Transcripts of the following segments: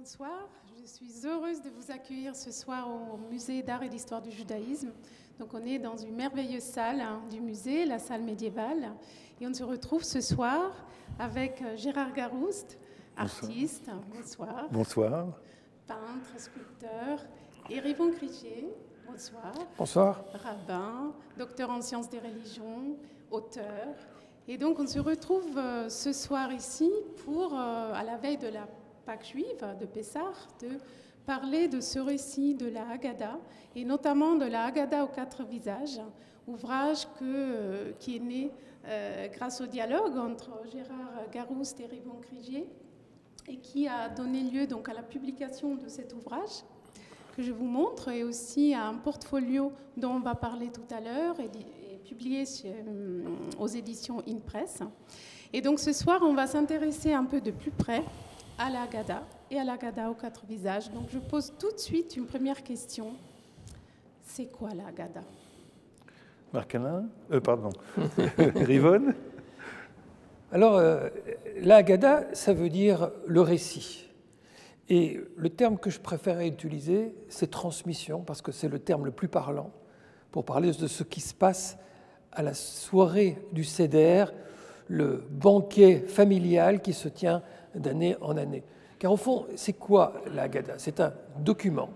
Bonsoir, je suis heureuse de vous accueillir ce soir au Musée d'art et d'histoire du judaïsme. Donc on est dans une merveilleuse salle du musée, la salle médiévale, et on se retrouve ce soir avec Gérard Garouste, artiste, bonsoir. Bonsoir. Peintre, sculpteur, et Rivon Crigier, bonsoir. Bonsoir. Rabbin, docteur en sciences des religions, auteur. Et donc on se retrouve ce soir ici pour, à la veille de la Pâques juive, de Pessah, de parler de ce récit de la Haggadah, et notamment de la Haggadah aux 4 visages, ouvrage qui est né grâce au dialogue entre Gérard Garouste et Rivon Crigier, et qui a donné lieu donc à la publication de cet ouvrage que je vous montre, et aussi à un portfolio dont on va parler tout à l'heure, et publié aux éditions InPress. Et donc ce soir, on va s'intéresser un peu de plus près à la Haggadah et à la Haggadah aux 4 visages. Donc je pose tout de suite une première question. C'est quoi la Haggadah? Marc-Alain pardon. Rivon. Alors, la Haggadah, ça veut dire le récit. Et le terme que je préférais utiliser, c'est transmission, parce que c'est le terme le plus parlant pour parler de ce qui se passe à la soirée du Seder, le banquet familial qui se tient d'année en année. Car au fond, c'est quoi la Haggadah? C'est un document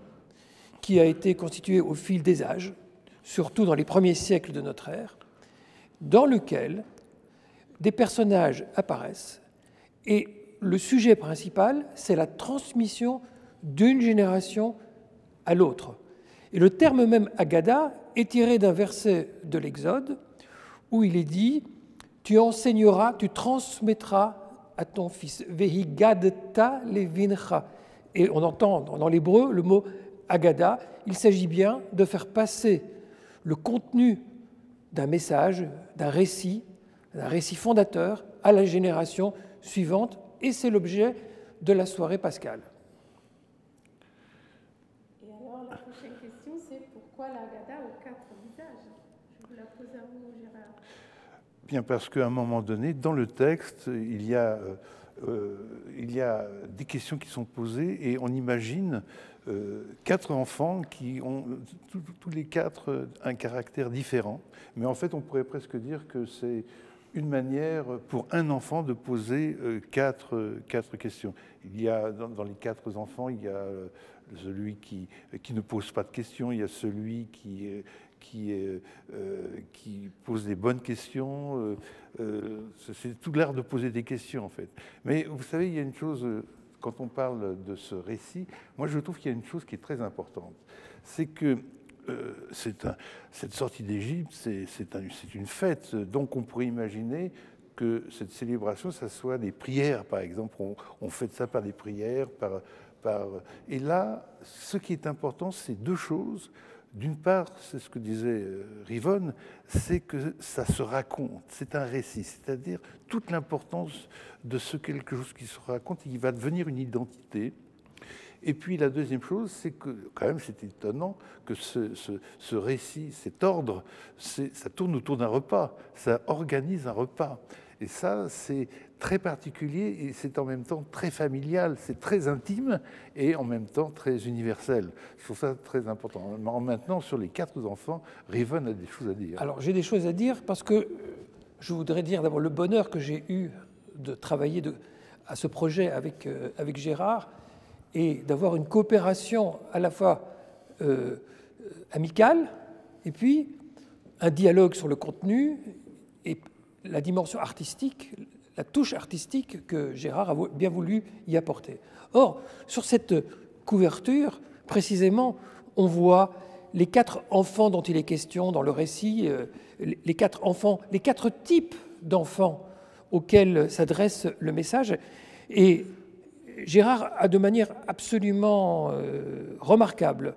qui a été constitué au fil des âges, surtout dans les premiers siècles de notre ère, dans lequel des personnages apparaissent et le sujet principal, c'est la transmission d'une génération à l'autre. Et le terme même Haggadah est tiré d'un verset de l'Exode où il est dit « Tu enseigneras, tu transmettras à ton fils. Vehigadta levincha » Et on entend dans l'hébreu le mot Haggadah. Il s'agit bien de faire passer le contenu d'un message, d'un récit fondateur à la génération suivante, et c'est l'objet de la soirée pascale. Et alors, la prochaine question, c'est pourquoi la Haggadah aux 4 visages? Je vous la pose à vous, Gérard. Bien, parce qu'à un moment donné, dans le texte, il y a des questions qui sont posées et on imagine 4 enfants qui ont tous les 4 un caractère différent. Mais en fait, on pourrait presque dire que c'est une manière pour un enfant de poser 4 questions. Il y a dans les 4 enfants, il y a celui qui ne pose pas de questions, il y a celui qui pose des bonnes questions. C'est tout l'art de poser des questions, en fait. Mais vous savez, il y a une chose, quand on parle de ce récit, moi je trouve qu'il y a une chose qui est très importante. C'est que cette sortie d'Égypte, c'est une fête. Donc on pourrait imaginer que cette célébration, ça soit des prières, par exemple. On fête ça par des prières. Et là, ce qui est important, c'est 2 choses. D'une part, c'est ce que disait Rivon, c'est que ça se raconte, c'est un récit, c'est-à-dire toute l'importance de quelque chose qui se raconte et qui va devenir une identité. Et puis la deuxième chose, c'est que quand même c'est étonnant que ce récit, cet ordre, ça tourne autour d'un repas, ça organise un repas. Et ça, c'est très particulier et c'est en même temps très familial, c'est très intime et en même temps très universel. Je trouve ça très important. Maintenant, sur les 4 enfants, Rivon a des choses à dire. Alors, j'ai des choses à dire parce que je voudrais dire d'abord le bonheur que j'ai eu de travailler à ce projet avec Gérard et d'avoir une coopération à la fois amicale et puis un dialogue sur le contenu et la dimension artistique, la touche artistique que Gérard a bien voulu y apporter. Or, sur cette couverture, précisément, on voit les 4 enfants dont il est question dans le récit, les 4 enfants, les 4 types d'enfants auxquels s'adresse le message. Et Gérard a de manière absolument remarquable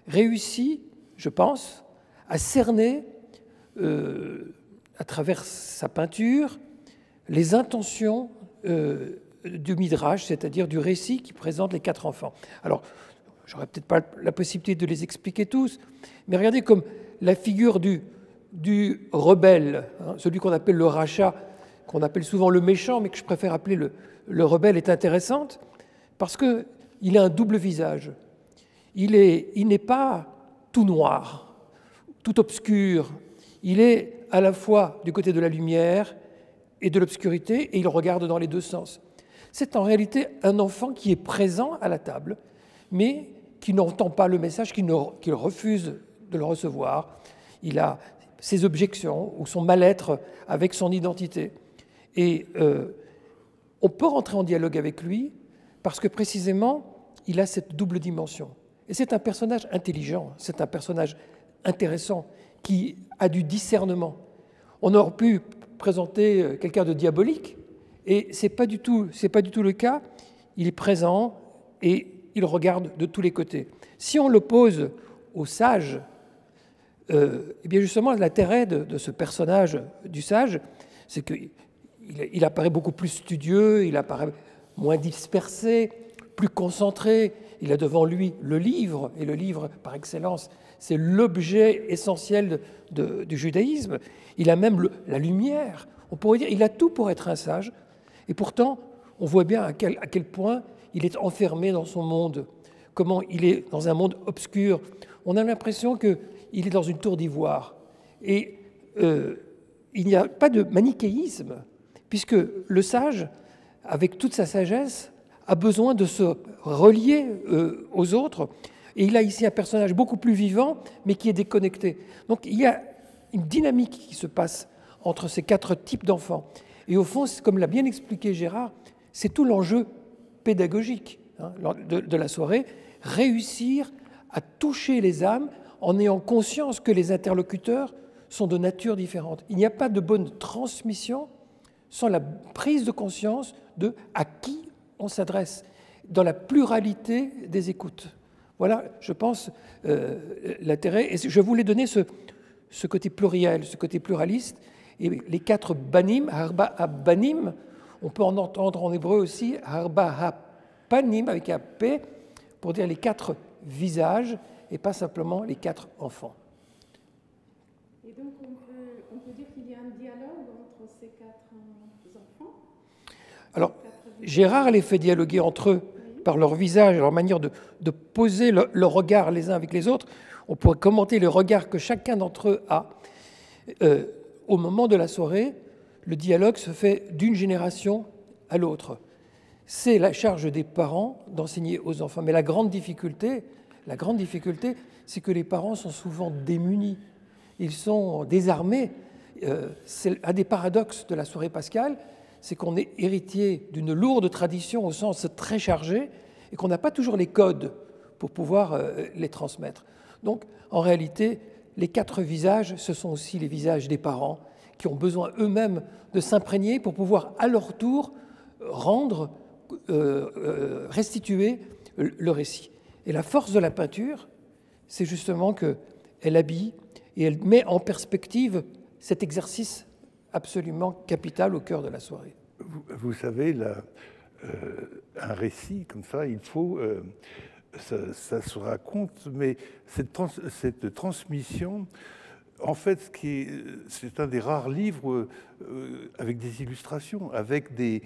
réussi, je pense, à cerner à travers sa peinture les intentions du Midrash, c'est-à-dire du récit qui présente les 4 enfants. Alors, j'aurais peut-être pas la possibilité de les expliquer tous, mais regardez comme la figure du rebelle, hein, celui qu'on appelle le rachat, qu'on appelle souvent le méchant, mais que je préfère appeler le rebelle, est intéressante, parce que il a un double visage. Il n'est pas tout noir, tout obscur. Il est à la fois du côté de la lumière et de l'obscurité, et il regarde dans les deux sens. C'est en réalité un enfant qui est présent à la table, mais qui n'entend pas le message, qui refuse de le recevoir. Il a ses objections ou son mal-être avec son identité. Et on peut rentrer en dialogue avec lui parce que précisément, il a cette double dimension. Et c'est un personnage intelligent, c'est un personnage intéressant qui a du discernement. On aurait pu présenter quelqu'un de diabolique, et ce n'est pas du tout le cas. Il est présent et il regarde de tous les côtés. Si on l'oppose au sage, eh bien justement, l'intérêt de ce personnage du sage, c'est qu'il apparaît beaucoup plus studieux, il apparaît moins dispersé, plus concentré. Il a devant lui le livre, et le livre, par excellence, c'est l'objet essentiel du judaïsme. Il a même la lumière. On pourrait dire qu'il a tout pour être un sage. Et pourtant, on voit bien à quel point il est enfermé dans son monde, comment il est dans un monde obscur. On a l'impression qu'il est dans une tour d'ivoire. Et il n'y a pas de manichéisme, puisque le sage, avec toute sa sagesse, a besoin de se relier aux autres. Et il a ici un personnage beaucoup plus vivant, mais qui est déconnecté. Donc il y a une dynamique qui se passe entre ces quatre types d'enfants. Et au fond, comme l'a bien expliqué Gérard, c'est tout l'enjeu pédagogique de la soirée, réussir à toucher les âmes en ayant conscience que les interlocuteurs sont de nature différente. Il n'y a pas de bonne transmission sans la prise de conscience de à qui on s'adresse, dans la pluralité des écoutes. Voilà, je pense, l'intérêt. Et je voulais donner ce côté pluriel, ce côté pluraliste. Et les quatre banim, harba banim, on peut en entendre en hébreu aussi harba panim avec un P pour dire les quatre visages et pas simplement les quatre enfants. Et donc on peut dire qu'il y a un dialogue entre ces quatre enfants. Alors, Gérard les fait dialoguer entre eux par leur visage, leur manière de poser le regard les uns avec les autres. On pourrait commenter le regard que chacun d'entre eux a. Au moment de la soirée, le dialogue se fait d'une génération à l'autre. C'est la charge des parents d'enseigner aux enfants. Mais la grande difficulté, c'est que les parents sont souvent démunis. Ils sont désarmés. C'est un des paradoxes de la soirée pascale, c'est qu'on est héritier d'une lourde tradition au sens très chargé et qu'on n'a pas toujours les codes pour pouvoir les transmettre. Donc, en réalité, les quatre visages, ce sont aussi les visages des parents qui ont besoin eux-mêmes de s'imprégner pour pouvoir, à leur tour, rendre, restituer le récit. Et la force de la peinture, c'est justement qu'elle habille et elle met en perspective cet exercice absolument capital au cœur de la soirée. Vous savez, un récit comme ça, il faut... ça se raconte, mais cette transmission, en fait, c'est un des rares livres avec des illustrations, avec des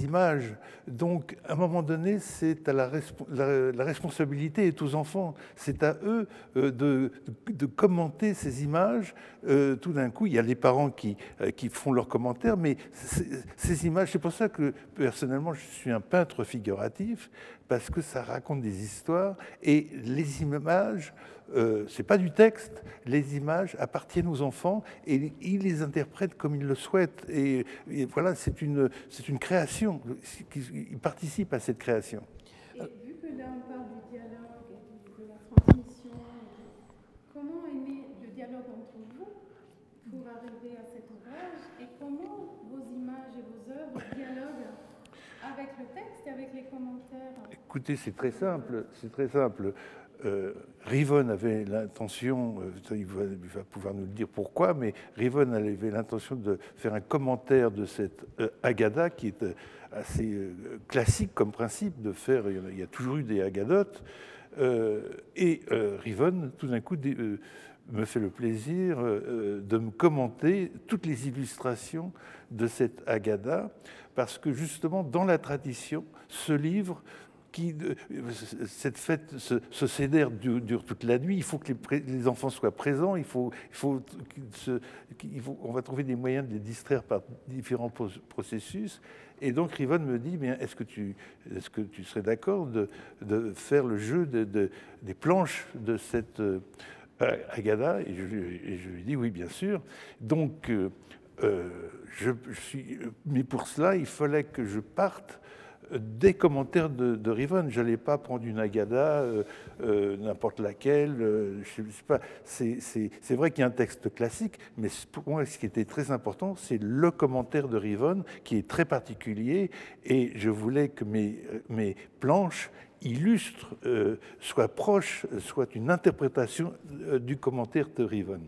images. Donc, à un moment donné, c'est à la responsabilité est aux enfants. C'est à eux de commenter ces images. Tout d'un coup, il y a les parents qui font leurs commentaires, mais ces images, c'est pour ça que, personnellement, je suis un peintre figuratif, parce que ça raconte des histoires, et les images, c'est pas du texte, les images appartiennent aux enfants, et ils les interprètent comme ils le souhaitent. Et voilà, c'est une création, ils participent à cette création. Et vu que là on parle du dialogue et de la transmission, comment est né le dialogue entre vous pour arriver à cet ouvrage, et comment vos images et vos œuvres dialoguent avec le texte et avec les commentaires? Écoutez, c'est très simple. Rivon avait l'intention, il va pouvoir nous le dire pourquoi, mais Rivon avait l'intention de faire un commentaire de cette Haggadah qui est assez classique comme principe de faire, il y a toujours eu des Haggadotes, et Rivon, tout d'un coup, me fait le plaisir de me commenter toutes les illustrations de cette Haggadah, parce que justement, dans la tradition, ce livre cette fête, ce seder dure toute la nuit. Il faut que les enfants soient présents. On va trouver des moyens de les distraire par différents processus. Et donc Riven me dit, est-ce que tu serais d'accord de faire le jeu des planches de cette Haggadah? Et je lui dis oui, bien sûr. Donc, mais pour cela, il fallait que je parte des commentaires de Riven. Je n'allais pas prendre une Haggadah, n'importe laquelle. Je sais pas. C'est vrai qu'il y a un texte classique, mais pour moi, ce qui était très important, c'est le commentaire de Riven, qui est très particulier, et je voulais que mes planches illustrent, soient proches, soient une interprétation du commentaire de Riven.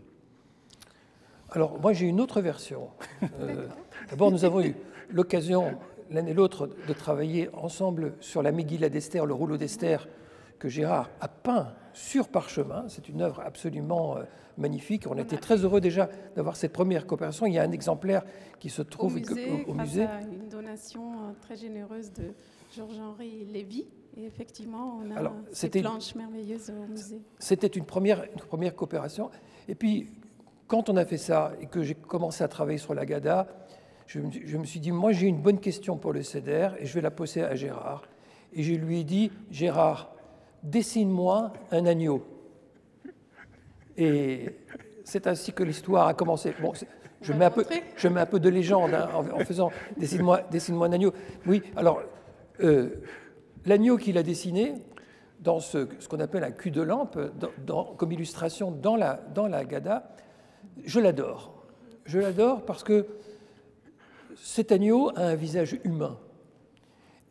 Alors, moi, j'ai une autre version. D'abord, nous avons eu l'occasion, l'un et l'autre, de travailler ensemble sur la Megillah d'Esther, le rouleau d'Esther, que Gérard a peint sur parchemin. C'est une œuvre absolument magnifique. On était très heureux déjà d'avoir cette première coopération. Il y a un exemplaire qui se trouve au musée. Grâce à une donation très généreuse de Georges-Henri Lévy. Et effectivement, on a ces planches merveilleuses au musée. C'était une première coopération. Et puis, quand on a fait ça et que j'ai commencé à travailler sur la Haggadah, je me suis dit, moi j'ai une bonne question pour le Seder et je vais la poser à Gérard. Et je lui ai dit, Gérard, dessine-moi un agneau. Et c'est ainsi que l'histoire a commencé. Bon, je mets un peu de légende en faisant dessine-moi un agneau. Oui, alors, l'agneau qu'il a dessiné, dans ce qu'on appelle un cul de lampe, comme illustration dans la Haggadah, je l'adore. Je l'adore parce que cet agneau a un visage humain.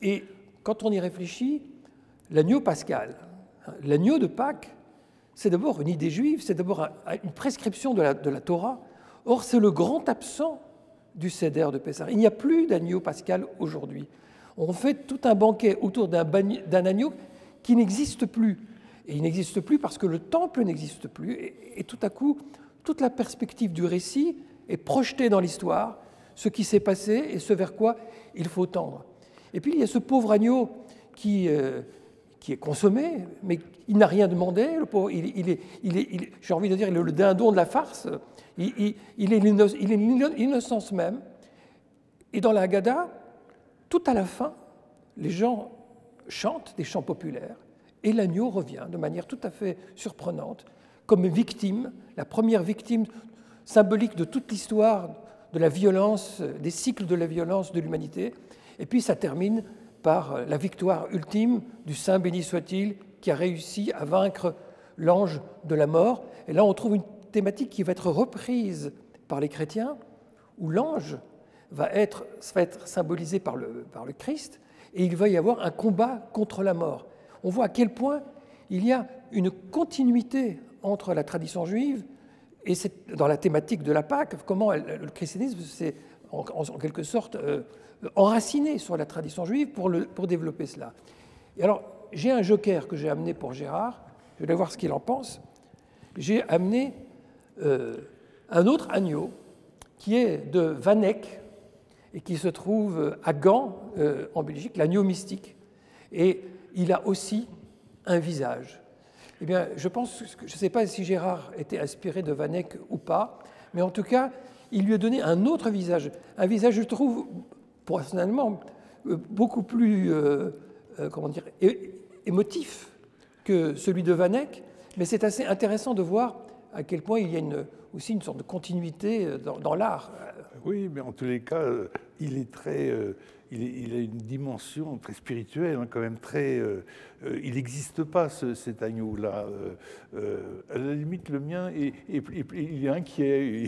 Et quand on y réfléchit, l'agneau pascal, l'agneau de Pâques, c'est d'abord une idée juive, c'est d'abord une prescription de la Torah. Or, c'est le grand absent du Seder de Pessah. Il n'y a plus d'agneau pascal aujourd'hui. On fait tout un banquet autour d'un agneau qui n'existe plus. Et il n'existe plus parce que le temple n'existe plus. Et tout à coup, toute la perspective du récit est projetée dans l'histoire, ce qui s'est passé et ce vers quoi il faut tendre. Et puis il y a ce pauvre agneau qui est consommé, mais il n'a rien demandé. Le pauvre, j'ai envie de dire, il est le dindon de la farce. Il est l'innocence même. Et dans la Haggadah, tout à la fin, les gens chantent des chants populaires et l'agneau revient de manière tout à fait surprenante comme victime, la première victime symbolique de toute l'histoire de la violence, des cycles de la violence de l'humanité. Et puis ça termine par la victoire ultime du Saint béni soit-il qui a réussi à vaincre l'ange de la mort. Et là, on trouve une thématique qui va être reprise par les chrétiens, où l'ange va être symbolisé par le Christ, et il va y avoir un combat contre la mort. On voit à quel point il y a une continuité entre la tradition juive et dans la thématique de la Pâque, comment le christianisme s'est en quelque sorte enraciné sur la tradition juive pour développer cela. Et alors, j'ai un joker que j'ai amené pour Gérard, je vais voir ce qu'il en pense. J'ai amené un autre agneau qui est de Van Eyck et qui se trouve à Gand, en Belgique, l'agneau mystique. Et il a aussi un visage. Eh bien, je ne sais pas si Gérard était inspiré de Van Eyck ou pas, mais en tout cas, il lui a donné un autre visage. Un visage, je trouve, personnellement, beaucoup plus émotif que celui de Van Eyck, mais c'est assez intéressant de voir à quel point il y a aussi une sorte de continuité dans l'art. Oui, mais en tous les cas, il est très... il a une dimension très spirituelle, quand même très... il n'existe pas cet agneau-là. À la limite, le mien, il est inquiet.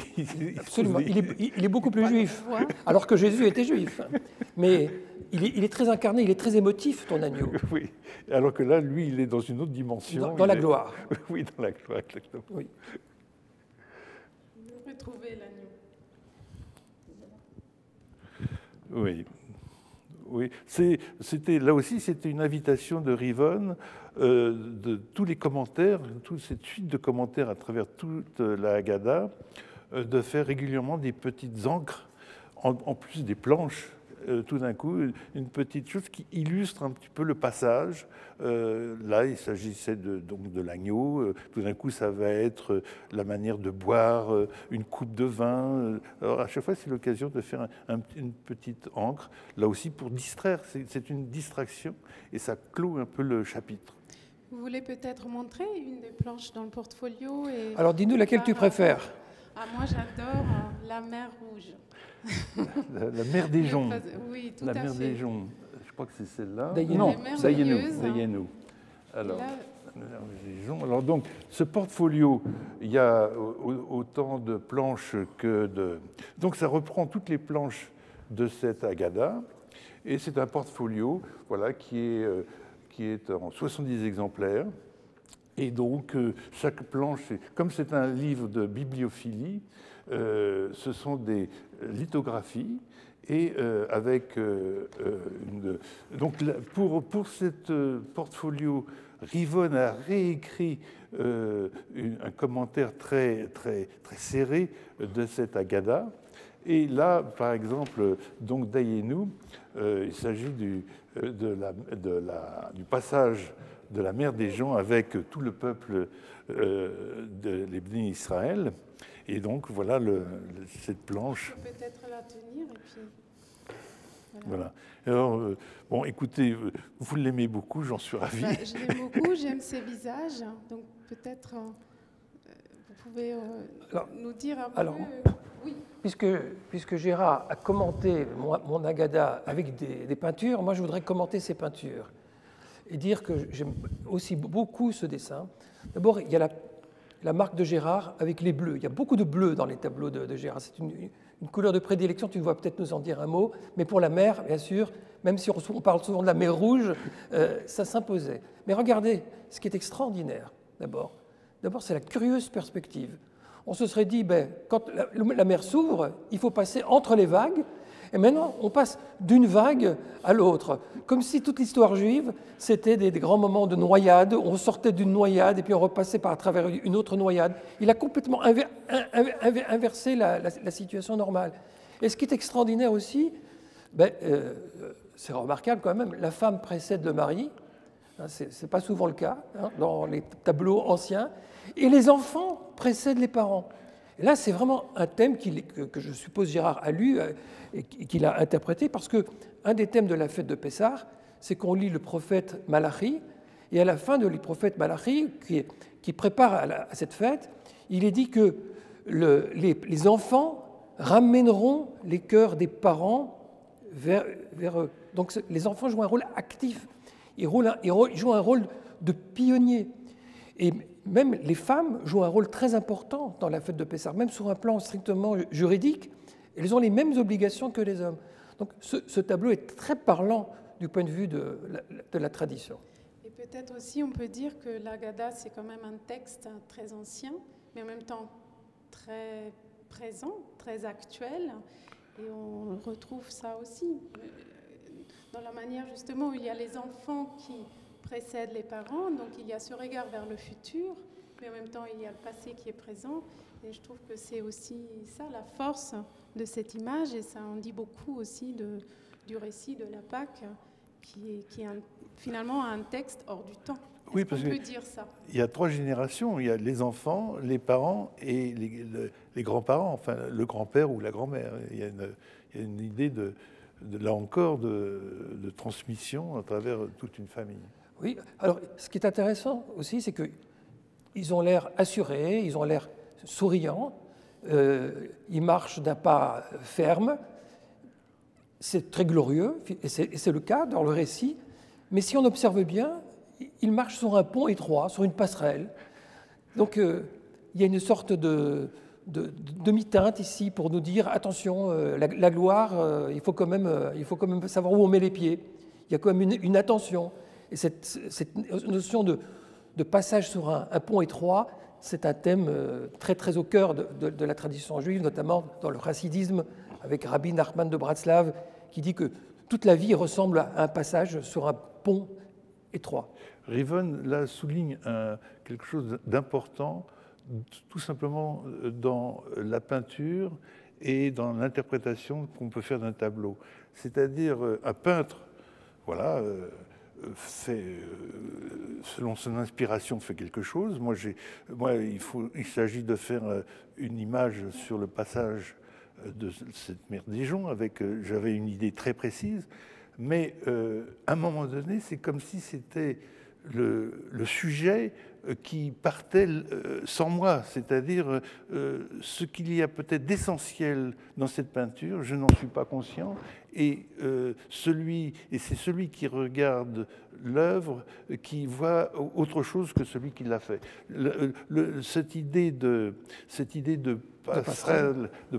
Absolument. Il est beaucoup plus juif, alors que Jésus était juif. Mais il est très incarné, il est très émotif, ton agneau. Oui, alors que là, lui, il est dans une autre dimension. Dans la gloire. Oui, dans la gloire, exactement. Oui. Retrouver l'agneau. Oui. Oui, là aussi, c'était une invitation de Riven, de tous les commentaires, toute cette suite de commentaires à travers toute la Haggadah, de faire régulièrement des petites encres, en plus des planches tout d'un coup une petite chose qui illustre un petit peu le passage. Là, il s'agissait donc de l'agneau. Tout d'un coup, ça va être la manière de boire une coupe de vin. Alors, à chaque fois, c'est l'occasion de faire une petite encre, là aussi pour distraire. C'est une distraction et ça clôt un peu le chapitre. Vous voulez peut-être montrer une des planches dans le portfolio et Alors, dis-nous laquelle tu préfères. Ah, moi, j'adore la mer Rouge. La mer des joncs. Oui, tout la à mer fait. des joncs. Je crois que c'est celle-là. Non, Dayenu. Alors, la mer des joncs. Alors donc, ce portfolio, il y a autant de planches que de... Donc ça reprend toutes les planches de cette Haggadah. Et c'est un portfolio voilà, qui est en 70 exemplaires. Et donc, chaque planche, comme c'est un livre de bibliophilie, ce sont des lithographies. Et avec donc pour cette portfolio, Rivonne a réécrit un commentaire très serré de cette Haggadah. Et là, par exemple, donc Dayenu, il s'agit du passage de la mer des joncs avec tout le peuple de l'Ibn Israël. Et donc, voilà cette planche. Je peux peut-être la tenir et puis... Voilà. Alors, bon, écoutez, vous l'aimez beaucoup, j'en suis ravi. Je l'aime beaucoup, j'aime ses visages. Donc, peut-être, vous pouvez nous dire un peu... Oui. Puisque Gérard a commenté mon Haggadah avec des peintures, moi, je voudrais commenter ces peintures et dire que j'aime aussi beaucoup ce dessin. D'abord, il y a la marque de Gérard avec les bleus. Il y a beaucoup de bleus dans les tableaux de Gérard. C'est une couleur de prédilection, tu vas peut-être nous en dire un mot, mais pour la mer, bien sûr, même si on parle souvent de la mer Rouge, ça s'imposait. Mais regardez, ce qui est extraordinaire, d'abord, c'est la curieuse perspective. On se serait dit, quand la mer s'ouvre, il faut passer entre les vagues, et maintenant, on passe d'une vague à l'autre, comme si toute l'histoire juive, c'était des grands moments de noyade. On sortait d'une noyade et puis on repassait par à travers une autre noyade. Il a complètement inversé la situation normale. Et ce qui est extraordinaire aussi, c'est remarquable quand même, la femme précède le mari. Ce n'est pas souvent le cas dans les tableaux anciens. Et les enfants précèdent les parents. Et là, c'est vraiment un thème que je suppose Gérard a lu et qu'il a interprété, parce qu'un des thèmes de la fête de Pessah, c'est qu'on lit le prophète Malachi, et à la fin de le prophète Malachi, qui prépare à cette fête, il est dit que les enfants ramèneront les cœurs des parents vers eux. Donc les enfants jouent un rôle actif, ils jouent un rôle de pionnier. Et même les femmes jouent un rôle très important dans la fête de Pessah, même sur un plan strictement juridique, elles ont les mêmes obligations que les hommes. Donc ce tableau est très parlant du point de vue de la tradition. Et peut-être aussi on peut dire que l'Haggadah, c'est quand même un texte très ancien, mais en même temps très présent, très actuel, et on retrouve ça aussi dans la manière justement où il y a les enfants qui précèdent les parents, donc il y a ce regard vers le futur, mais en même temps il y a le passé qui est présent, et je trouve que c'est aussi ça la force de cette image, et ça en dit beaucoup aussi du récit de la Pâque, qui est finalement un texte hors du temps. Oui, parce qu'on peut dire ça. Il y a 3 générations, il y a les enfants, les parents et les grands-parents, enfin le grand-père ou la grand-mère. Il y a une idée là encore de transmission à travers toute une famille. Oui, alors ce qui est intéressant aussi, c'est qu'ils ont l'air assurés, ils ont l'air souriants, ils marchent d'un pas ferme, c'est très glorieux, et c'est le cas dans le récit, mais si on observe bien, ils marchent sur un pont étroit, sur une passerelle. Donc il y a une sorte de demi-teinte ici pour nous dire attention, la gloire, il faut quand même savoir où on met les pieds, il y a quand même une attention. Et cette notion de passage sur un pont étroit, c'est un thème très, très au cœur de la tradition juive, notamment dans le chassidisme, avec Rabbi Nachman de Bratslav, qui dit que toute la vie ressemble à un passage sur un pont étroit. Rivonne, là, souligne quelque chose d'important, tout simplement dans la peinture et dans l'interprétation qu'on peut faire d'un tableau. C'est-à-dire un peintre, voilà, selon son inspiration, fait quelque chose. Moi, il s'agit de faire une image sur le passage de cette mer Dijon, j'avais une idée très précise, mais à un moment donné, c'est comme si c'était le sujet qui partait sans moi, c'est-à-dire ce qu'il y a peut-être d'essentiel dans cette peinture, je n'en suis pas conscient, et c'est celui qui regarde l'œuvre qui voit autre chose que celui qui l'a fait. Cette idée de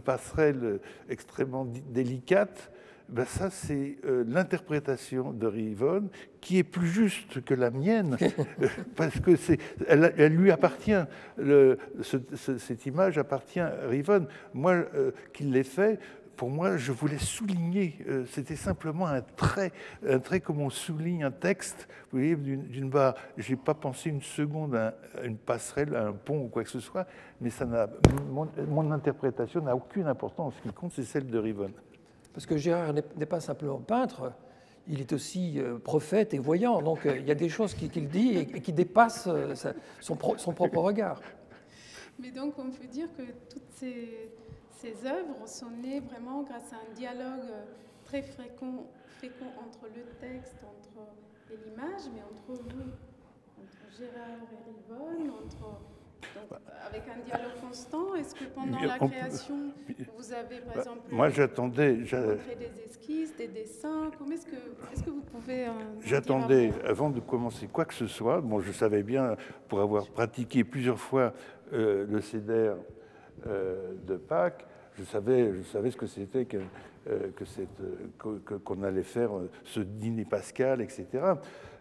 passerelle extrêmement délicate, ben ça, c'est l'interprétation de Rivonne qui est plus juste que la mienne, parce que elle lui appartient. Cette image appartient à Rivonne. Moi, qui l'ai fait, pour moi, je voulais souligner, c'était simplement un trait comme on souligne un texte. Vous voyez, d'une part, je n'ai pas pensé une seconde à une passerelle, à un pont ou quoi que ce soit, mais mon interprétation n'a aucune importance. Ce qui compte, c'est celle de Rivonne. Parce que Gérard n'est pas simplement peintre, il est aussi prophète et voyant. Donc il y a des choses qu'il dit et qui dépassent son propre regard. Mais donc on peut dire que toutes ces œuvres sont nées vraiment grâce à un dialogue très fécond entre le texte, et l'image, mais entre vous, entre Gérard et Rivonne, avec un dialogue constant. Est-ce que pendant la création, vous avez, par exemple, j'attendais des esquisses, des dessins? Est-ce que vous pouvez J'attendais, avant de commencer quoi que ce soit. Bon, je savais bien, pour avoir pratiqué plusieurs fois le Seder de Pâques, je savais ce que c'était qu'on allait faire ce dîner pascal, etc.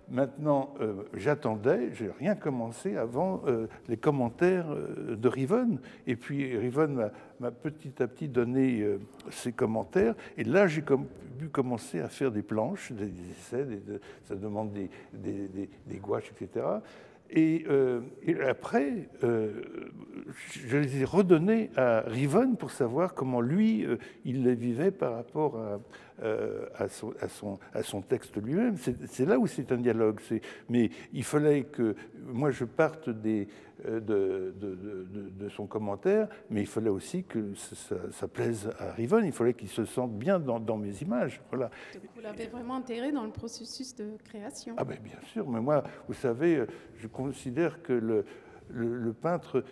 Maintenant, j'attendais, je n'ai rien commencé avant les commentaires de Rivonne. Et puis Rivonne m'a petit à petit donné ses commentaires. Et là, j'ai pu commencer à faire des planches, des essais, ça demande des gouaches, etc. Et après, je les ai redonnés à Rivonne pour savoir comment lui, il les vivait par rapport à son texte lui-même. C'est là où c'est un dialogue. Mais il fallait que moi je parte de son commentaire, mais il fallait aussi que ça plaise à Rivonne. Il fallait qu'il se sente bien dans mes images. Voilà. Donc vous l'avez vraiment intégré dans le processus de création. Ah ben bien sûr, mais moi, vous savez, je considère que le peintre,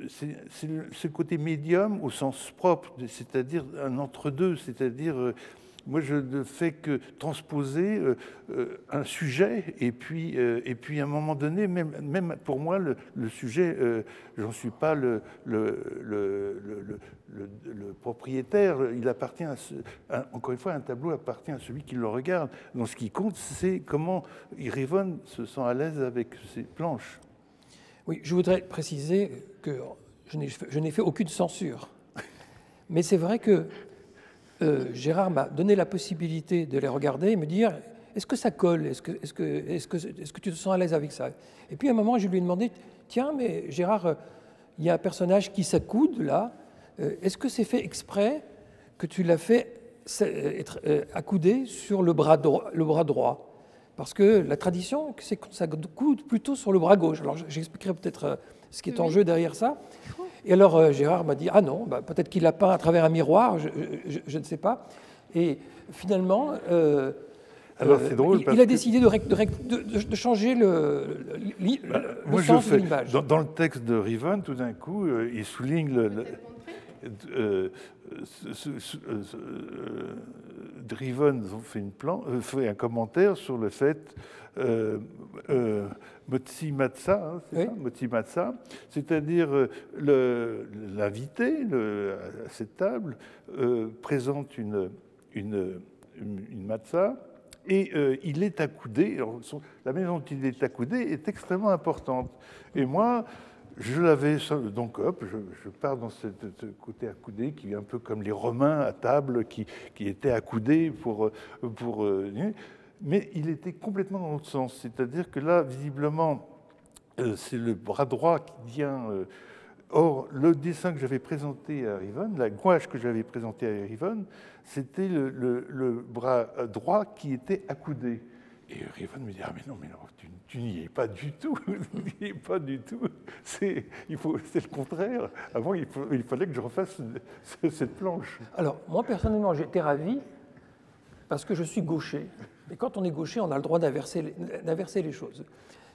c'est le côté médium au sens propre, c'est-à-dire un entre-deux, c'est-à-dire moi je ne fais que transposer un sujet et puis à un moment donné, même pour moi, le sujet, j'en suis pas le propriétaire, il appartient encore une fois, un tableau appartient à celui qui le regarde. Donc ce qui compte, c'est comment Rivonne se sent à l'aise avec ses planches. Oui, je voudrais préciser que je n'ai fait aucune censure. Mais c'est vrai que Gérard m'a donné la possibilité de les regarder et me dire « Est-ce que ça colle? Est-ce que tu te sens à l'aise avec ça ?» Et puis à un moment, je lui ai demandé « Tiens, mais Gérard, il y a un personnage qui s'accoude là. Est-ce que c'est fait exprès que tu l'as fait être accoudé sur le bras droit ?» Parce que la tradition, c'est qu'on s'accoude plutôt sur le bras gauche. Alors j'expliquerai peut-être ce qui est en jeu derrière ça. Et alors Gérard m'a dit « Ah non, bah, peut-être qu'il l'a peint à travers un miroir, je ne sais pas. » Et finalement, alors, c'est drôle il a décidé de changer le sens de l'image. Dans le texte de Rivonne, tout d'un coup, il souligne Rivonne fait un commentaire sur le fait Motsi Matsa, hein, c'est ça, Motsi Matsa, c'est-à-dire l'invité à cette table présente une matza et il est accoudé. Alors, la manière dont il est accoudé est extrêmement importante. Et moi, je l'avais, donc hop, je pars dans ce côté accoudé qui est un peu comme les Romains à table qui étaient accoudés mais il était complètement dans l'autre sens. C'est-à-dire que là, visiblement, c'est le bras droit qui vient Or, le dessin que j'avais présenté à Rivon, la gouache que j'avais présentée à Rivon, c'était le bras droit qui était accoudé. Et Rivon me dit « Ah mais non, tu n'y es pas du tout, tu n'y es pas du tout. C'est le contraire. Avant, il fallait que je refasse cette planche. » Alors, moi, personnellement, j'étais ravi parce que je suis gaucher. Et quand on est gaucher, on a le droit d'inverser les choses.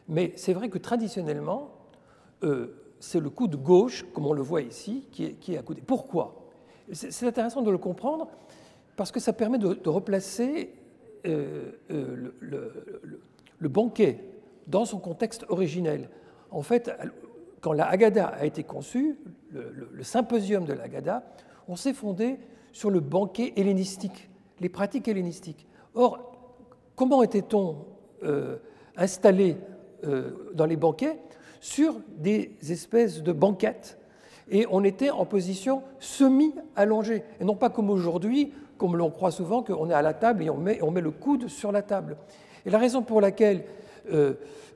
Mais c'est vrai que traditionnellement, c'est le coude gauche, comme on le voit ici, qui est accoudé. Pourquoi? C'est intéressant de le comprendre parce que ça permet de replacer le banquet dans son contexte originel. En fait, quand la Haggadah a été conçue, le symposium de la Haggadah, on s'est fondé sur le banquet hellénistique, les pratiques hellénistiques. Or, comment était-on installé dans les banquets? Sur des espèces de banquettes. Et on était en position semi-allongée. Et non pas comme aujourd'hui, comme l'on croit souvent, qu'on est à la table et on met le coude sur la table. Et la raison pour laquelle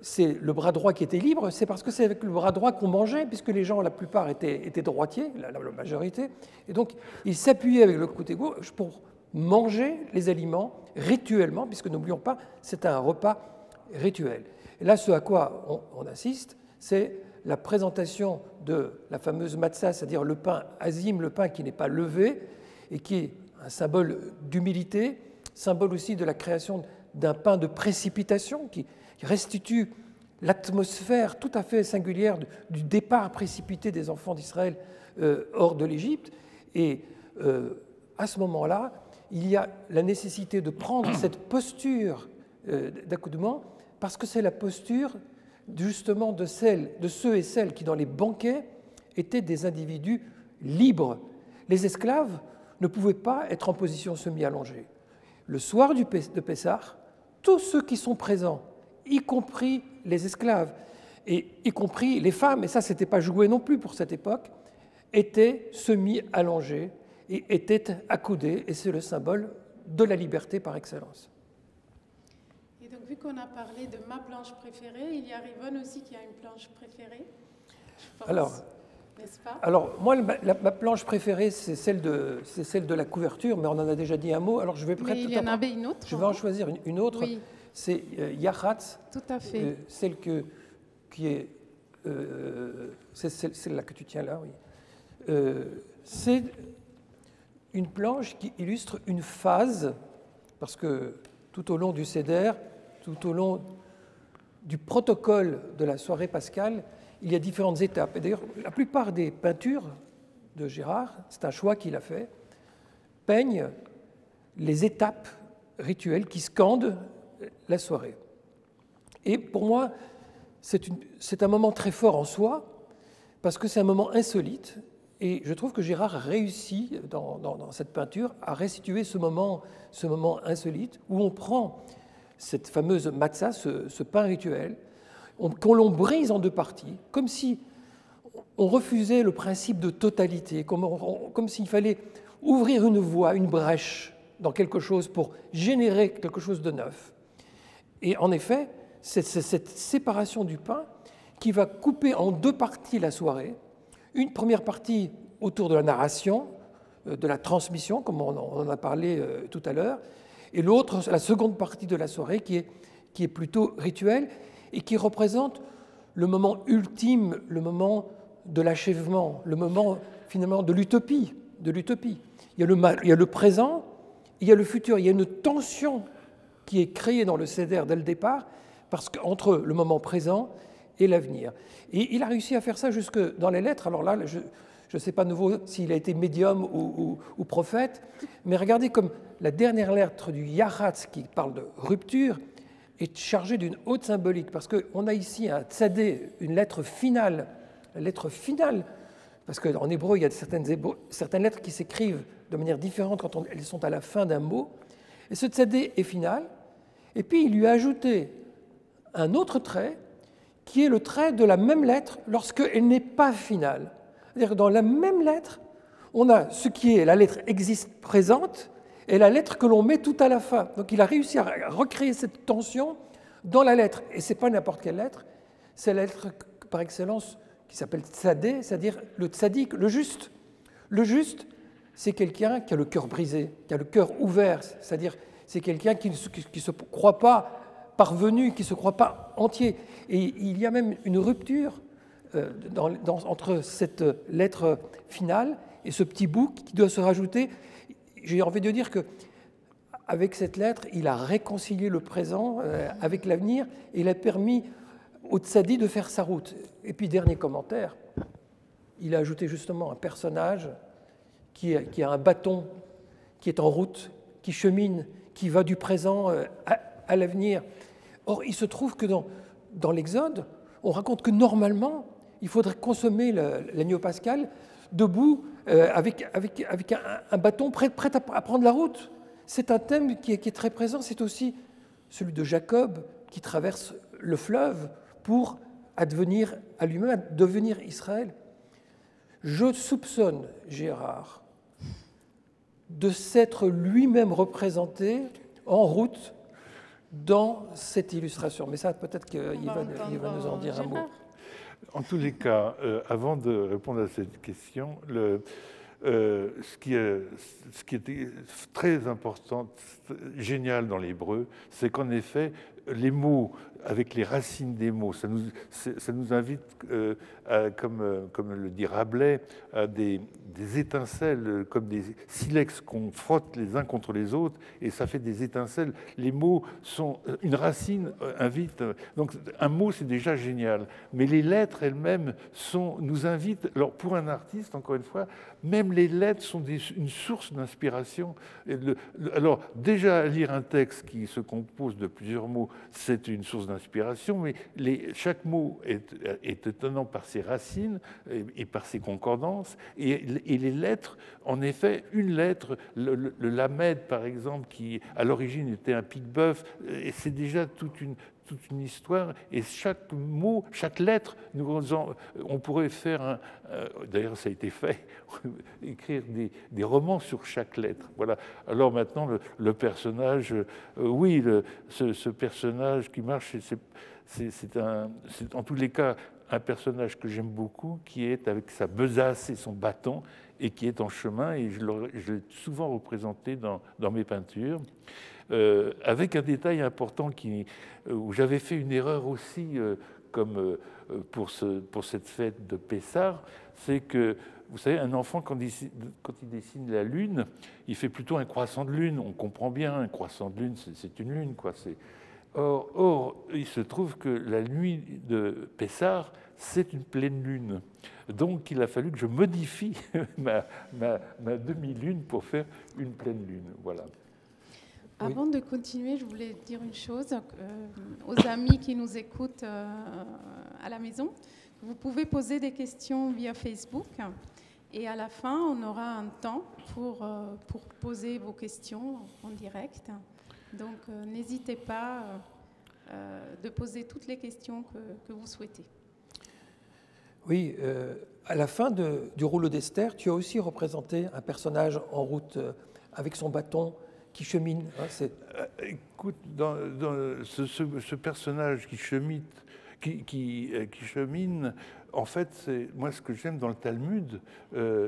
c'est le bras droit qui était libre, c'est parce que c'est avec le bras droit qu'on mangeait, puisque les gens, la plupart, étaient droitiers, la majorité. Et donc, ils s'appuyaient avec le côté gauche pour manger les aliments rituellement, puisque n'oublions pas, c'est un repas rituel. Et là, ce à quoi on assiste, c'est la présentation de la fameuse matzah, c'est-à-dire le pain azim, le pain qui n'est pas levé, et qui est un symbole d'humilité, symbole aussi de la création d'un pain de précipitation, qui restitue l'atmosphère tout à fait singulière du départ précipité des enfants d'Israël hors de l'Égypte. Et à ce moment-là, il y a la nécessité de prendre cette posture d'accoudement, parce que c'est la posture justement de ceux et celles qui, dans les banquets, étaient des individus libres. Les esclaves ne pouvaient pas être en position semi-allongée. Le soir de Pessah, tous ceux qui sont présents, y compris les esclaves, et y compris les femmes, et ça, ce n'était pas joué non plus pour cette époque, étaient semi-allongés et étaient accoudés, et c'est le symbole de la liberté par excellence. Et donc, vu qu'on a parlé de ma planche préférée, il y a Rivon aussi qui a une planche préférée, je pense, n'est-ce pas? Alors, moi, ma planche préférée, c'est celle de la couverture, mais on en a déjà dit un mot. Alors, je vais mais il y en avait une autre. Je vais en choisir une autre. Oui. C'est Yahatz. Tout à fait. Celle qui est... c'est celle-là que tu tiens là, oui. C'est une planche qui illustre une phase, parce que tout au long du Seder, tout au long du protocole de la soirée pascale, il y a différentes étapes. Et d'ailleurs, la plupart des peintures de Gérard, c'est un choix qu'il a fait, peignent les étapes rituelles qui scandent la soirée. Et pour moi, c'est un moment très fort en soi, parce que c'est un moment insolite, et je trouve que Gérard réussit dans cette peinture à restituer ce moment insolite, où on prend cette fameuse matzah, ce pain rituel, qu'on l'on brise en deux parties, comme si on refusait le principe de totalité, comme s'il fallait ouvrir une voie, une brèche dans quelque chose pour générer quelque chose de neuf. Et en effet, c'est cette séparation du pain qui va couper en deux parties la soirée. Une première partie autour de la narration, de la transmission, comme on en a parlé tout à l'heure, et l'autre, la seconde partie de la soirée qui est plutôt rituelle et qui représente le moment ultime, le moment de l'achèvement, le moment finalement de l'utopie. Il y a le présent, il y a le futur, il y a une tension qui est créée dans le Seder dès le départ, parce qu'entre le moment présent et l'avenir. Et il a réussi à faire ça jusque dans les lettres. Alors là, je ne sais pas de nouveau s'il a été médium ou prophète, mais regardez comme la dernière lettre du Yahatz, qui parle de rupture, est chargée d'une haute symbolique, parce qu'on a ici un tzadé, une lettre finale. La lettre finale, parce qu'en hébreu, il y a certaines lettres qui s'écrivent de manière différente quand elles sont à la fin d'un mot. Et ce tzadé est final, et puis il lui a ajouté un autre trait, qui est le trait de la même lettre lorsqu'elle n'est pas finale. C'est-à-dire que dans la même lettre, on a ce qui est la lettre existe présente et la lettre que l'on met tout à la fin. Donc il a réussi à recréer cette tension dans la lettre. Et ce n'est pas n'importe quelle lettre, c'est la lettre par excellence qui s'appelle tzadé, c'est-à-dire le tzaddik, le juste. Le juste, c'est quelqu'un qui a le cœur brisé, qui a le cœur ouvert, c'est-à-dire c'est quelqu'un qui ne se croit pas parvenu, qui ne se croit pas entier. Et il y a même une rupture entre cette lettre finale et ce petit bout qui doit se rajouter. J'ai envie de dire que avec cette lettre, il a réconcilié le présent avec l'avenir et il a permis au tzadi de faire sa route. Et puis, dernier commentaire, il a ajouté justement un personnage qui a un bâton, qui est en route, qui chemine, qui va du présent à l'avenir. Or, il se trouve que dans l'Exode, on raconte que normalement, il faudrait consommer l'agneau pascal debout avec un bâton prêt à prendre la route. C'est un thème qui est très présent, c'est aussi celui de Jacob qui traverse le fleuve pour advenir à lui-même, devenir Israël. Je soupçonne Gérard de s'être lui-même représenté en route dans cette illustration. Mais ça, peut-être qu'il va nous en dire un mot. En tous les cas, avant de répondre à cette question, ce qui était très important, génial dans l'hébreu, c'est qu'en effet, les mots, avec les racines des mots, ça nous invite, comme le dit Rabelais, à des étincelles, comme des silex qu'on frotte les uns contre les autres, et ça fait des étincelles. Les mots sont... Une racine invite... Donc un mot, c'est déjà génial, mais les lettres elles-mêmes nous invitent... Alors pour un artiste, encore une fois, même les lettres sont une source d'inspiration. Alors déjà, lire un texte qui se compose de plusieurs mots, c'est une source d'inspiration, mais chaque mot est étonnant par ses racines et par ses concordances. Et les lettres, en effet, une lettre, le lamed par exemple, qui à l'origine était un pique-bœuf, c'est déjà toute une histoire, et chaque mot, chaque lettre, on pourrait faire, d'ailleurs ça a été fait, écrire des romans sur chaque lettre. Voilà. Alors maintenant, le personnage, oui, ce personnage qui marche, c'est en tous les cas un personnage que j'aime beaucoup, qui est avec sa besace et son bâton, et qui est en chemin, et je l'ai souvent représenté dans mes peintures. Avec un détail important où j'avais fait une erreur aussi, comme pour cette fête de Pessah, c'est que, vous savez, un enfant, quand il dessine la lune, il fait plutôt un croissant de lune. On comprend bien, un croissant de lune, c'est une lune, quoi. Or, il se trouve que la nuit de Pessah, c'est une pleine lune. Donc, il a fallu que je modifie ma demi-lune pour faire une pleine lune. Voilà. Avant de continuer, je voulais dire une chose aux amis qui nous écoutent à la maison. Vous pouvez poser des questions via Facebook et à la fin, on aura un temps pour poser vos questions en direct. Donc, n'hésitez pas de poser toutes les questions que vous souhaitez. Oui, à la fin du rouleau d'Esther, tu as aussi représenté un personnage en route avec son bâton qui chemine. Écoute, dans ce personnage qui chemine, en fait, moi ce que j'aime dans le Talmud,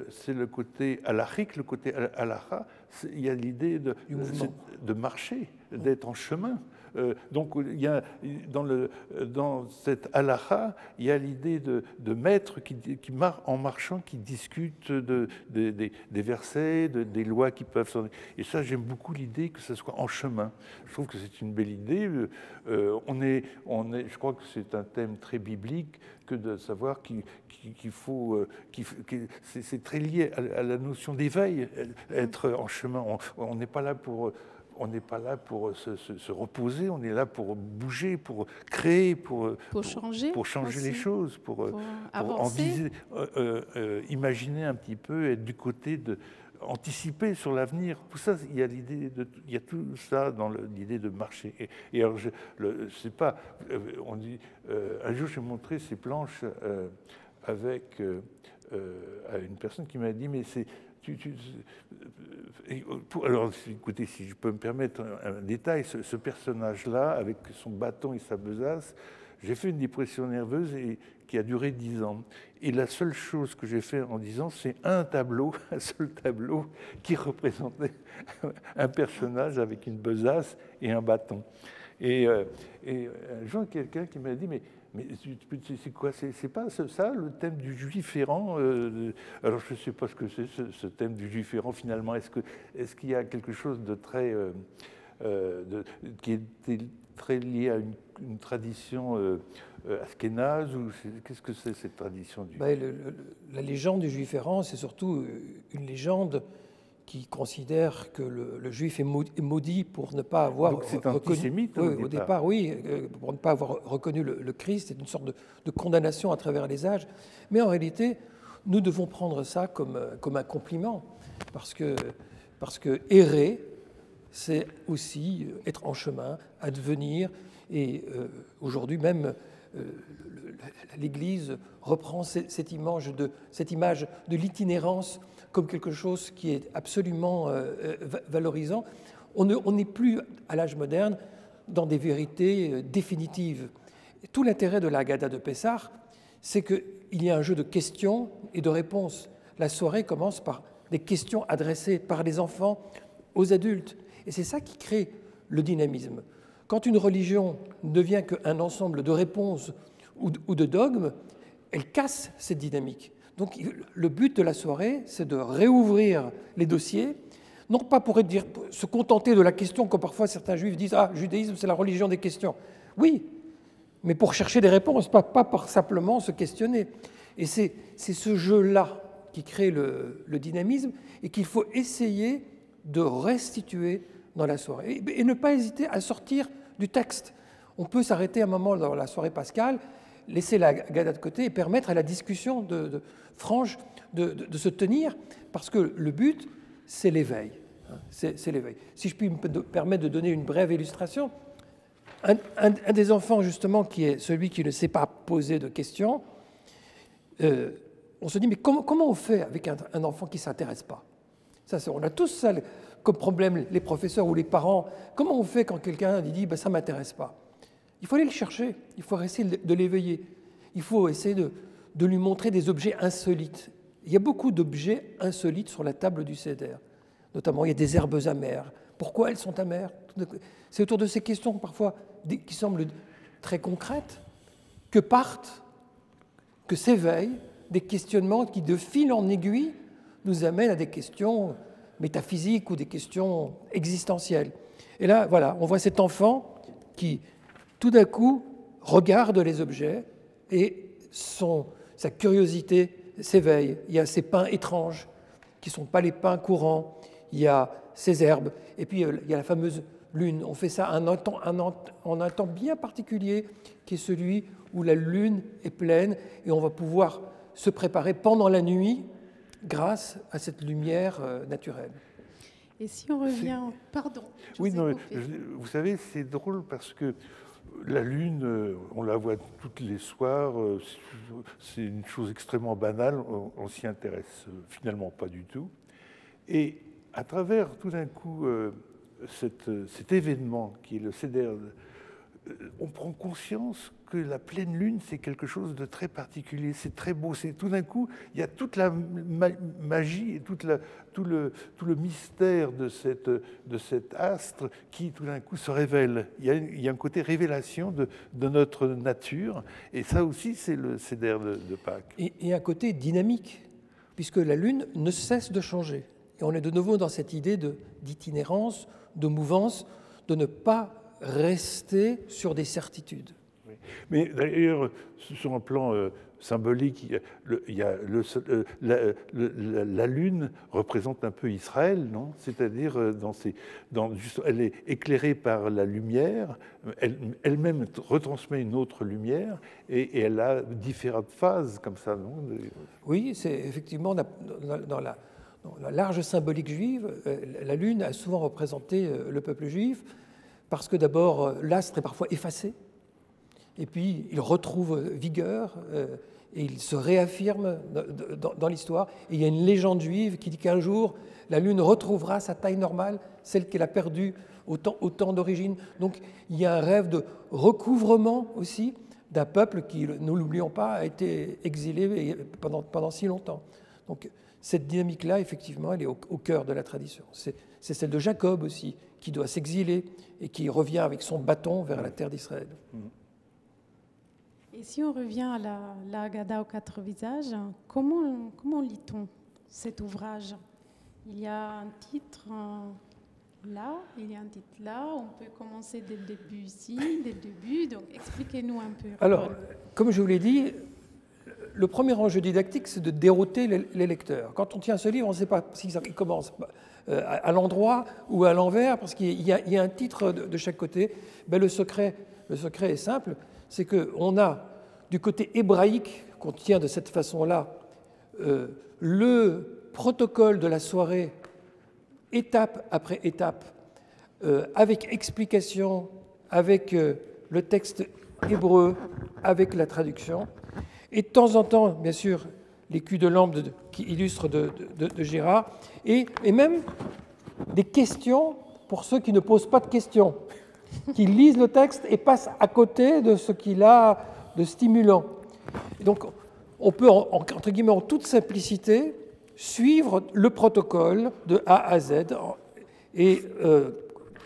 c'est le côté halachique, le côté halacha. Il y a l'idée de marcher, d'être en chemin. Donc, il y a, dans cette halacha, il y a l'idée de maîtres en marchant, qui discutent des versets, des lois qui peuvent s'en... Et ça, j'aime beaucoup l'idée que ce soit en chemin. Je trouve que c'est une belle idée. Je crois que c'est un thème très biblique que de savoir qu'il faut... c'est très lié à la notion d'éveil, être en chemin. On n'est pas là pour... On n'est pas là pour se reposer, on est là pour bouger, pour créer, pour changer les choses, pour imaginer un petit peu, être du côté anticiper sur l'avenir. Tout ça, il y a tout ça dans l'idée de marcher. Et alors, c'est pas, on dit, un jour j'ai montré ces planches avec à une personne qui m'a dit, mais alors, écoutez, si je peux me permettre un détail, ce personnage-là, avec son bâton et sa besace, j'ai fait une dépression nerveuse qui a duré 10 ans. Et la seule chose que j'ai fait en 10 ans, c'est un seul tableau, qui représentait un personnage avec une besace et un bâton. Et un jour, quelqu'un qui m'a dit, mais c'est quoi? C'est pas ça le thème du juif errant? Alors je ne sais pas ce que c'est ce thème du juif errant finalement. Est-ce qu'il y a quelque chose de très qui est très lié à une tradition ashkénaze, ou qu'est-ce que c'est cette tradition du... La légende du juif errant, c'est surtout une légende qui considère que le juif est maudit pour ne pas avoir Donc c'est antisémite au départ, oui, pour ne pas avoir reconnu le Christ. C'est une sorte de condamnation à travers les âges. Mais en réalité, nous devons prendre ça comme un compliment, parce que errer, c'est aussi être en chemin, advenir. Et aujourd'hui même, l'Église reprend cette image de l'itinérance comme quelque chose qui est absolument valorisant. On n'est plus, à l'âge moderne, dans des vérités définitives. Et tout l'intérêt de la Haggadah de Pessah, c'est qu'il y a un jeu de questions et de réponses. La soirée commence par des questions adressées par les enfants aux adultes. Et c'est ça qui crée le dynamisme. Quand une religion ne devient qu'un ensemble de réponses ou de dogmes, elle casse cette dynamique. Donc le but de la soirée, c'est de réouvrir les dossiers, non pas pour se contenter de la question, comme parfois certains juifs disent « Ah, le judaïsme, c'est la religion des questions ». Oui, mais pour chercher des réponses, pas pour simplement se questionner. Et c'est ce jeu-là qui crée le dynamisme et qu'il faut essayer de restituer dans la soirée. Et ne pas hésiter à sortir du texte. On peut s'arrêter un moment dans la soirée pascale, laisser la Haggadah de côté et permettre à la discussion franche de se tenir, parce que le but, c'est l'éveil. C'est l'éveil. Si je puis me permettre de donner une brève illustration, un des enfants, justement, qui est celui qui ne sait pas poser de questions, on se dit, mais comment on fait avec un enfant qui ne s'intéresse pas? On a tous ça comme problème, les professeurs ou les parents. Comment on fait quand quelqu'un dit « ça ne m'intéresse pas » Il faut aller le chercher, il faut essayer de l'éveiller, il faut essayer de lui montrer des objets insolites. Il y a beaucoup d'objets insolites sur la table du Seder. Notamment, il y a des herbes amères. Pourquoi elles sont amères? C'est autour de ces questions, parfois, qui semblent très concrètes, que s'éveillent des questionnements qui, de fil en aiguille, nous amènent à des questions métaphysiques ou des questions existentielles. Et là, voilà, on voit cet enfant qui, tout d'un coup, regarde les objets et sa curiosité s'éveille. Il y a ces pins étranges qui ne sont pas les pins courants, il y a ces herbes, et puis il y a la fameuse lune. On fait ça en un temps bien particulier, qui est celui où la lune est pleine, et on va pouvoir se préparer pendant la nuit grâce à cette lumière naturelle. Et si on revient... Pardon. Oui, non, vous savez, c'est drôle parce que la lune, on la voit tous les soirs, c'est une chose extrêmement banale, on s'y intéresse finalement pas du tout. Et à travers tout d'un coup cet événement qui est le Seder, on prend conscience que la pleine lune, c'est quelque chose de très particulier, c'est très beau. C'est tout d'un coup, il y a toute la magie et tout le mystère de cet astre qui, tout d'un coup, se révèle. Il y a un côté révélation de notre nature, et ça aussi, c'est le Seder de Pâques. Et un côté dynamique, puisque la lune ne cesse de changer. Et on est de nouveau dans cette idée d'itinérance, de mouvance, de ne pas rester sur des certitudes. Oui. Mais d'ailleurs, sur un plan symbolique, la Lune représente un peu Israël, non? C'est-à-dire, elle est éclairée par la lumière, elle-même retransmet une autre lumière, et elle a différentes phases comme ça, non? Oui, c'est effectivement dans la large symbolique juive, la Lune a souvent représenté le peuple juif, parce que d'abord, l'astre est parfois effacé, et puis il retrouve vigueur, et il se réaffirme dans l'histoire. Et il y a une légende juive qui dit qu'un jour, la lune retrouvera sa taille normale, celle qu'elle a perdue au temps d'origine. Donc il y a un rêve de recouvrement aussi d'un peuple qui, nous ne l'oublions pas, a été exilé pendant si longtemps. Donc cette dynamique-là, effectivement, elle est au cœur de la tradition. C'est celle de Jacob aussi, qui doit s'exiler et qui revient avec son bâton vers la terre d'Israël. Et si on revient à la Haggadah aux 4 visages, comment lit-on cet ouvrage? Il y a un titre là, il y a un titre là, on peut commencer dès le début ici, dès le début, donc expliquez-nous un peu. Alors, comme je vous l'ai dit, le premier enjeu didactique, c'est de dérouter les lecteurs. Quand on tient ce livre, on ne sait pas s'il commence à l'endroit ou à l'envers, parce qu'il y a un titre de chaque côté. Ben, le secret est simple, c'est qu'on a du côté hébraïque, qu'on tient de cette façon-là, le protocole de la soirée, étape après étape, avec explication, avec le texte hébreu, avec la traduction. Et de temps en temps, bien sûr, les culs de lampe qui illustrent de Gérard, et même des questions pour ceux qui ne posent pas de questions, qui lisent le texte et passent à côté de ce qu'il a de stimulant. Et donc, on peut, entre guillemets, en toute simplicité, suivre le protocole de A à Z et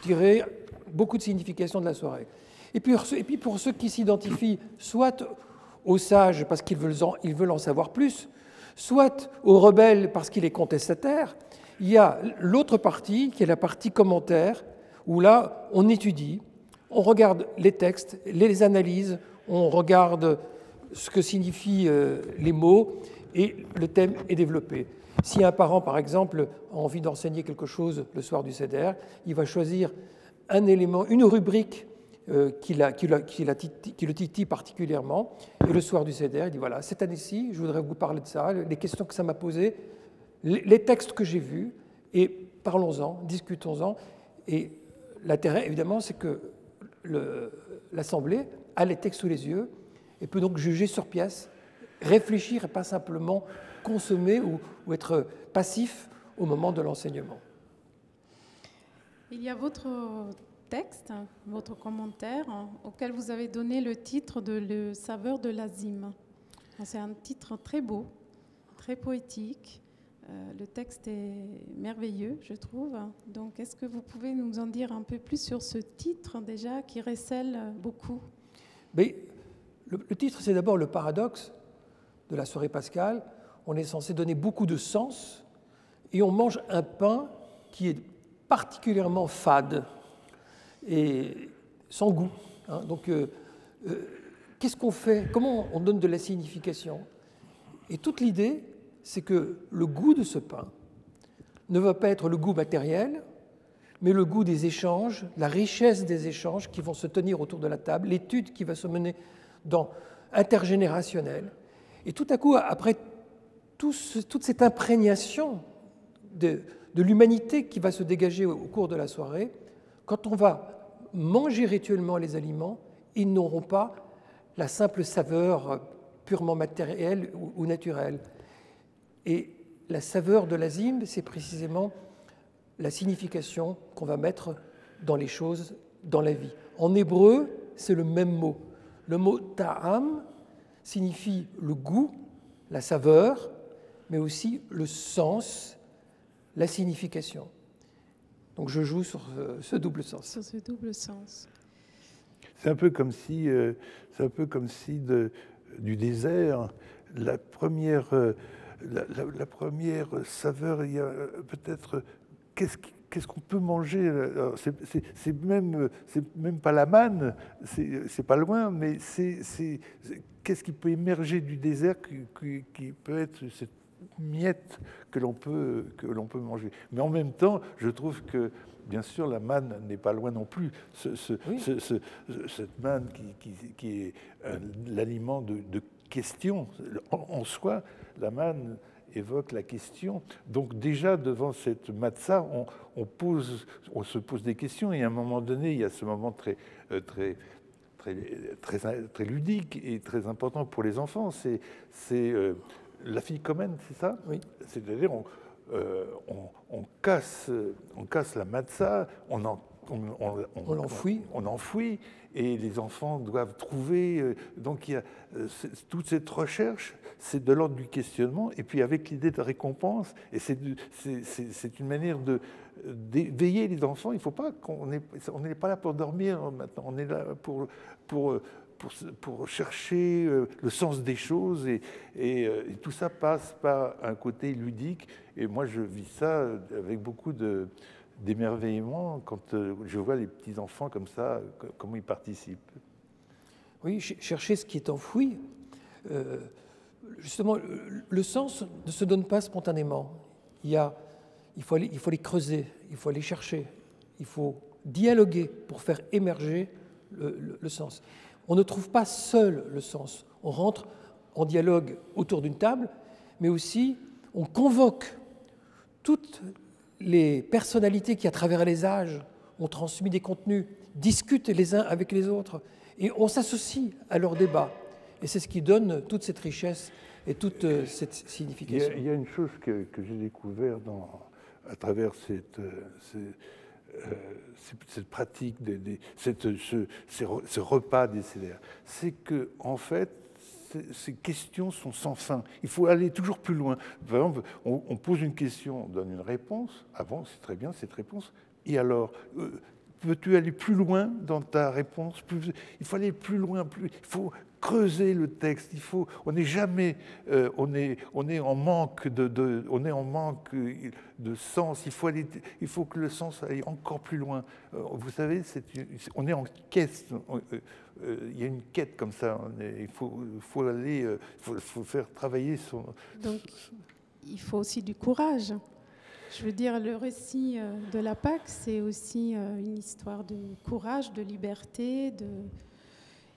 tirer beaucoup de significations de la soirée. Et puis pour ceux qui s'identifient soit aux sages parce qu'ils veulent en savoir plus, soit aux rebelles parce qu'il est contestataire, il y a l'autre partie qui est la partie commentaire, où là on étudie, on regarde les textes, les analyse, on regarde ce que signifient les mots et le thème est développé. Si un parent, par exemple, a envie d'enseigner quelque chose le soir du Seder, il va choisir un élément, une rubrique qui le titille particulièrement. Et le soir du Seder, il dit voilà, cette année-ci, je voudrais vous parler de ça, les questions que ça m'a posées, les textes que j'ai vus, et parlons-en, discutons-en. Et l'intérêt, évidemment, c'est que l'Assemblée a les textes sous les yeux et peut donc juger sur pièce, réfléchir et pas simplement consommer ou être passif au moment de l'enseignement. Il y a votre texte, votre commentaire, auquel vous avez donné le titre de Le saveur de l'azim. C'est un titre très beau, très poétique. Le texte est merveilleux, je trouve. Donc, est-ce que vous pouvez nous en dire un peu plus sur ce titre, déjà, qui recèle beaucoup? Mais le titre, c'est d'abord le paradoxe de la soirée pascale. On est censé donner beaucoup de sens et on mange un pain qui est particulièrement fade et sans goût. Donc, qu'est-ce qu'on fait? Comment on donne de la signification? Et toute l'idée, c'est que le goût de ce pain ne va pas être le goût matériel, mais le goût des échanges, la richesse des échanges qui vont se tenir autour de la table, l'étude qui va se mener dans intergénérationnel. Et tout à coup, après toute cette imprégnation de l'humanité qui va se dégager au cours de la soirée, quand on va manger rituellement les aliments, ils n'auront pas la simple saveur purement matérielle ou naturelle. Et la saveur de l'azim, c'est précisément la signification qu'on va mettre dans les choses, dans la vie. En hébreu, c'est le même mot. Le mot ta'am signifie le goût, la saveur, mais aussi le sens, la signification. Donc je joue sur ce double sens. Sur ce double sens. C'est un peu comme si, du désert, la première saveur, il y a peut-être qu'est-ce qu'on peut manger. C'est même pas la manne, c'est pas loin, mais c'est qu'est-ce qui peut émerger du désert qui peut être cette miette que l'on peut manger. Mais en même temps, je trouve que bien sûr, la manne n'est pas loin non plus. Cette manne qui est l'aliment de questions. En soi, la manne évoque la question. Donc déjà, devant cette matzah, on se pose des questions. Et à un moment donné, il y a ce moment très très ludique et très important pour les enfants. C'est la fille commune, c'est ça? Oui. C'est-à-dire, on casse la matzah, on l'enfouit. On enfouit, et les enfants doivent trouver. Donc il y a toute cette recherche, c'est de l'ordre du questionnement, et puis avec l'idée de récompense, et c'est une manière d'éveiller les enfants. Il faut pas on n'est pas là pour dormir maintenant, on est là pour chercher le sens des choses, et tout ça passe par un côté ludique. Et moi, je vis ça avec beaucoup d'émerveillement quand je vois les petits-enfants comme ça, comment ils participent. Oui, chercher ce qui est enfoui. Justement, le sens ne se donne pas spontanément. Il faut les creuser, il faut aller chercher, il faut dialoguer pour faire émerger le sens. On ne trouve pas seul le sens. On rentre en dialogue autour d'une table, mais aussi on convoque toutes les personnalités qui, à travers les âges, ont transmis des contenus, discutent les uns avec les autres, et on s'associe à leur débat. Et c'est ce qui donne toute cette richesse et toute cette signification. Il y a une chose que j'ai découvert à travers cette pratique, ce repas décédaire, c'est que, en fait, ces questions sont sans fin. Il faut aller toujours plus loin. Par exemple, on pose une question, on donne une réponse. Ah bon, c'est très bien cette réponse. Et alors, peux-tu aller plus loin dans ta réponse? Il faut aller plus loin. Il faut creuser le texte. On n'est jamais, on est en manque de sens. Il faut que le sens aille encore plus loin. Vous savez, on est en quête. Il y a une quête comme ça. Il faut aller, faut faire travailler son. Donc, il faut aussi du courage. Je veux dire, le récit de la Pâque, c'est aussi une histoire de courage, de liberté,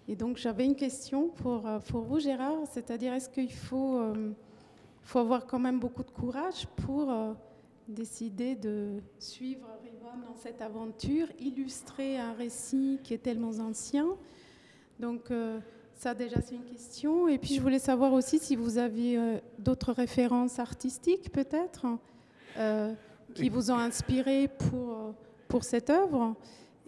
Et donc, j'avais une question pour vous, Gérard, c'est-à-dire, est-ce qu'il faut avoir quand même beaucoup de courage pour décider de suivre Rivon dans cette aventure, illustrer un récit qui est tellement ancien? Donc, ça, déjà, c'est une question. Et puis, je voulais savoir aussi si vous aviez d'autres références artistiques, peut-être, qui vous ont inspiré pour cette œuvre.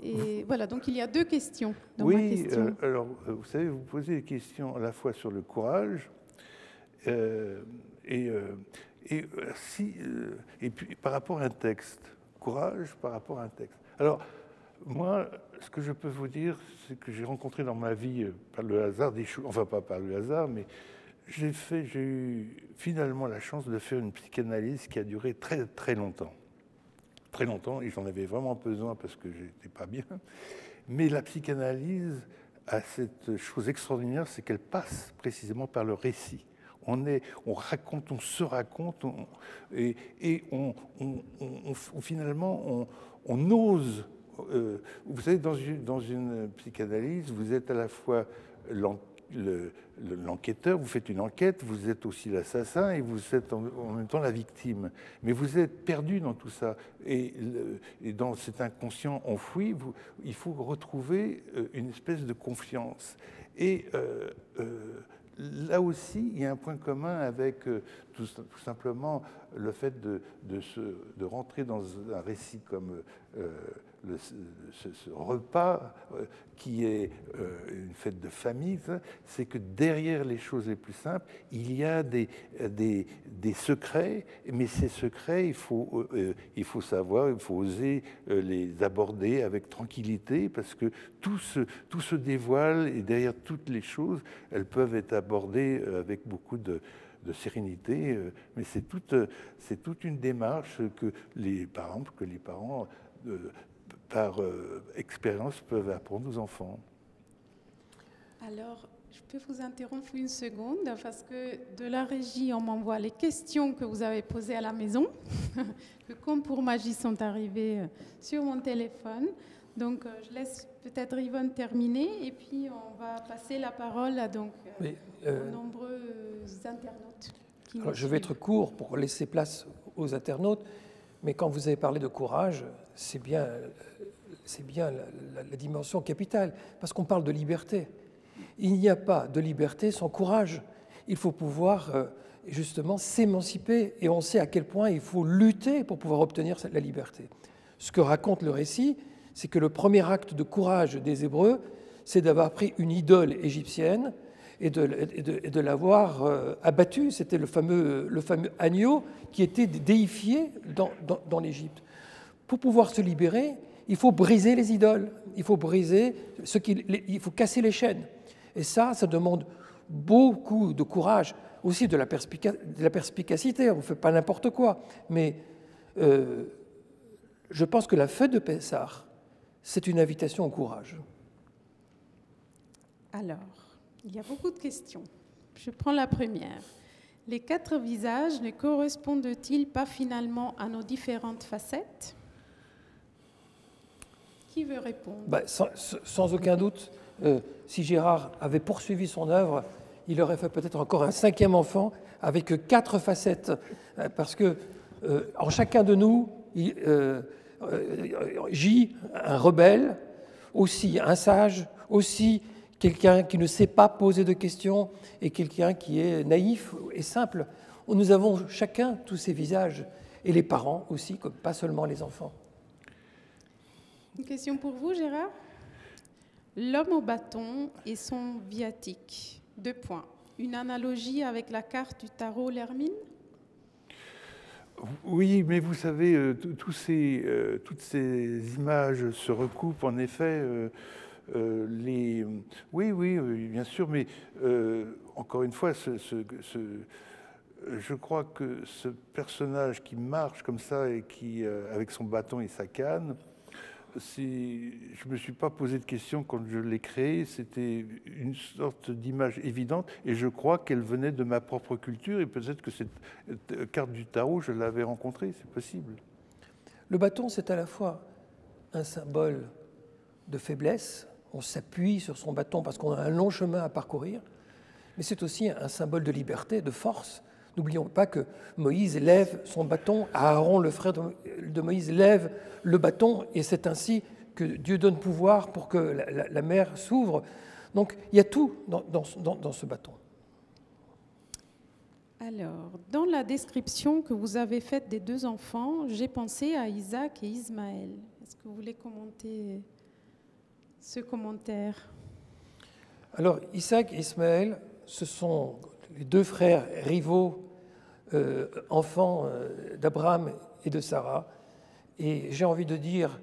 Et voilà, donc il y a deux questions dans ma question. Alors, vous savez, vous posez des questions à la fois sur le courage et puis par rapport à un texte. Courage par rapport à un texte. Alors, moi, ce que je peux vous dire, c'est que j'ai rencontré dans ma vie, par le hasard des choses, enfin pas par le hasard, mais j'ai eu finalement la chance de faire une psychanalyse qui a duré très très longtemps. Très longtemps, et j'en avais vraiment besoin parce que j'étais pas bien. Mais la psychanalyse a cette chose extraordinaire, c'est qu'elle passe précisément par le récit. On raconte, on se raconte, et finalement, on ose. Vous savez, dans une psychanalyse, vous êtes à la fois l'enquêteur, vous faites une enquête, vous êtes aussi l'assassin et vous êtes en même temps la victime. Mais vous êtes perdu dans tout ça. Et dans cet inconscient enfoui, il faut retrouver une espèce de confiance. Et là aussi, il y a un point commun avec tout simplement le fait de rentrer dans un récit comme ce repas qui est une fête de famille, c'est que derrière les choses les plus simples, il y a des secrets, mais ces secrets, il faut savoir, il faut oser les aborder avec tranquillité, parce que tout se dévoile, et derrière toutes les choses, elles peuvent être abordées avec beaucoup de sérénité, mais c'est toute une démarche que les parents par expérience, peuvent apprendre aux enfants. Alors, je peux vous interrompre une seconde, parce que de la régie, on m'envoie les questions que vous avez posées à la maison, que comme pour magie sont arrivées sur mon téléphone. Donc, je laisse peut-être Rivon terminer, et puis on va passer la parole à aux nombreux internautes. Je vais être court pour laisser place aux internautes. Mais quand vous avez parlé de courage, c'est bien c'est bien la dimension capitale, parce qu'on parle de liberté. Il n'y a pas de liberté sans courage. Il faut pouvoir justement s'émanciper, et on sait à quel point il faut lutter pour pouvoir obtenir la liberté. Ce que raconte le récit, c'est que le premier acte de courage des Hébreux, c'est d'avoir pris une idole égyptienne et de l'avoir abattue. C'était le fameux agneau qui était déifié dans l'Égypte. Pour pouvoir se libérer, il faut briser les idoles, il faut il faut casser les chaînes. Et ça demande beaucoup de courage, aussi de la perspicacité. On ne fait pas n'importe quoi. Mais je pense que la fête de Pessah, c'est une invitation au courage. Alors, il y a beaucoup de questions. Je prends la première. Les 4 visages ne correspondent-ils pas finalement à nos différentes facettes? Qui veut répondre? Sans aucun doute, si Gérard avait poursuivi son œuvre, il aurait fait peut-être encore un 5e enfant avec 4 facettes, parce que en chacun de nous gît un rebelle, aussi un sage, aussi quelqu'un qui ne sait pas poser de questions et quelqu'un qui est naïf et simple. Nous avons chacun tous ces visages, et les parents aussi, pas seulement les enfants. Une question pour vous, Gérard. L'homme au bâton et son viatique. 2 points. Une analogie avec la carte du tarot l'Hermine? Oui, mais vous savez, toutes ces images se recoupent en effet. Oui, bien sûr, mais encore une fois, je crois que ce personnage qui marche comme ça et qui, avec son bâton et sa canne, je ne me suis pas posé de questions quand je l'ai créé, c'était une sorte d'image évidente et je crois qu'elle venait de ma propre culture et peut-être que cette carte du tarot, je l'avais rencontrée, c'est possible. Le bâton, c'est à la fois un symbole de faiblesse, on s'appuie sur son bâton parce qu'on a un long chemin à parcourir, mais c'est aussi un symbole de liberté, de force. N'oublions pas que Moïse lève son bâton, Aaron, le frère de Moïse, lève le bâton, et c'est ainsi que Dieu donne pouvoir pour que la mer s'ouvre. Donc il y a tout dans ce bâton. Alors, dans la description que vous avez faite des 2 enfants, j'ai pensé à Isaac et Ismaël. Est-ce que vous voulez commenter ce commentaire? Alors, Isaac et Ismaël, ce sont les 2 frères rivaux, enfants d'Abraham et de Sarah. Et j'ai envie de dire,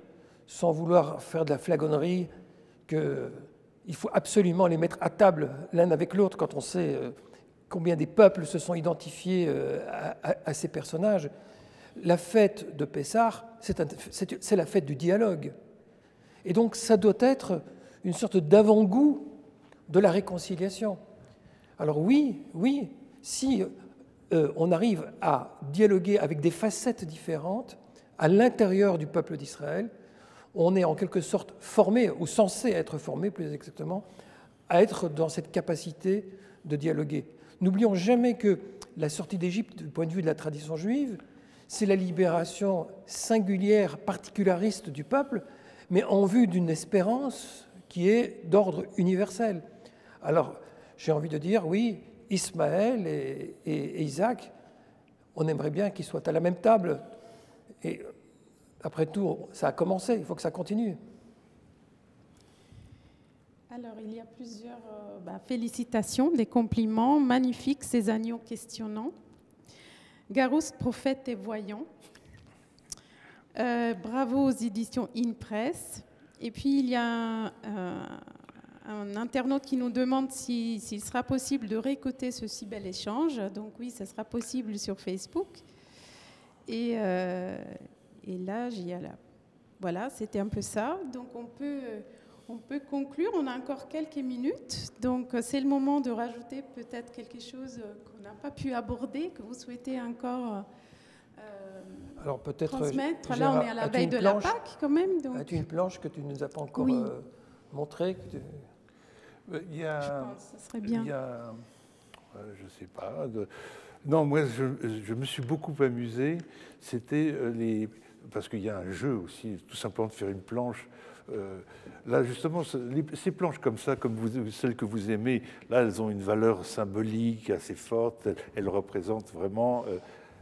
sans vouloir faire de la flagonnerie, qu'il faut absolument les mettre à table l'un avec l'autre quand on sait combien des peuples se sont identifiés à ces personnages. La fête de Pessah, c'est la fête du dialogue. Et donc, ça doit être une sorte d'avant-goût de la réconciliation. Alors oui, si on arrive à dialoguer avec des facettes différentes à l'intérieur du peuple d'Israël, on est en quelque sorte formé, ou censé être formé plus exactement, à être dans cette capacité de dialoguer. N'oublions jamais que la sortie d'Égypte, du point de vue de la tradition juive, c'est la libération singulière, particulariste du peuple, mais en vue d'une espérance qui est d'ordre universel. Alors, j'ai envie de dire, oui, Ismaël et Isaac, on aimerait bien qu'ils soient à la même table. Et après tout, ça a commencé, il faut que ça continue. Alors, il y a plusieurs félicitations, des compliments magnifiques, ces agneaux questionnants. Garouste, prophète et voyant. Bravo aux éditions InPress. Et puis, il y a un internaute qui nous demande s'il sera possible de réécouter ce si bel échange. Donc oui, ça sera possible sur Facebook. Et là, voilà, c'était un peu ça. Donc on peut conclure. On a encore quelques minutes. Donc c'est le moment de rajouter peut-être quelque chose qu'on n'a pas pu aborder, que vous souhaitez encore alors peut-être transmettre. Là, on est à la veille de la Pâque quand même. As-tu une planche que tu ne nous as pas encore montrée Il y a, je pense, ça serait bien. Il y a, je ne sais pas. Non, moi, je me suis beaucoup amusé. C'était parce qu'il y a un jeu aussi, tout simplement de faire une planche là, justement, ces planches comme ça, comme celles que vous aimez, là, elles ont une valeur symbolique assez forte. Elles représentent vraiment.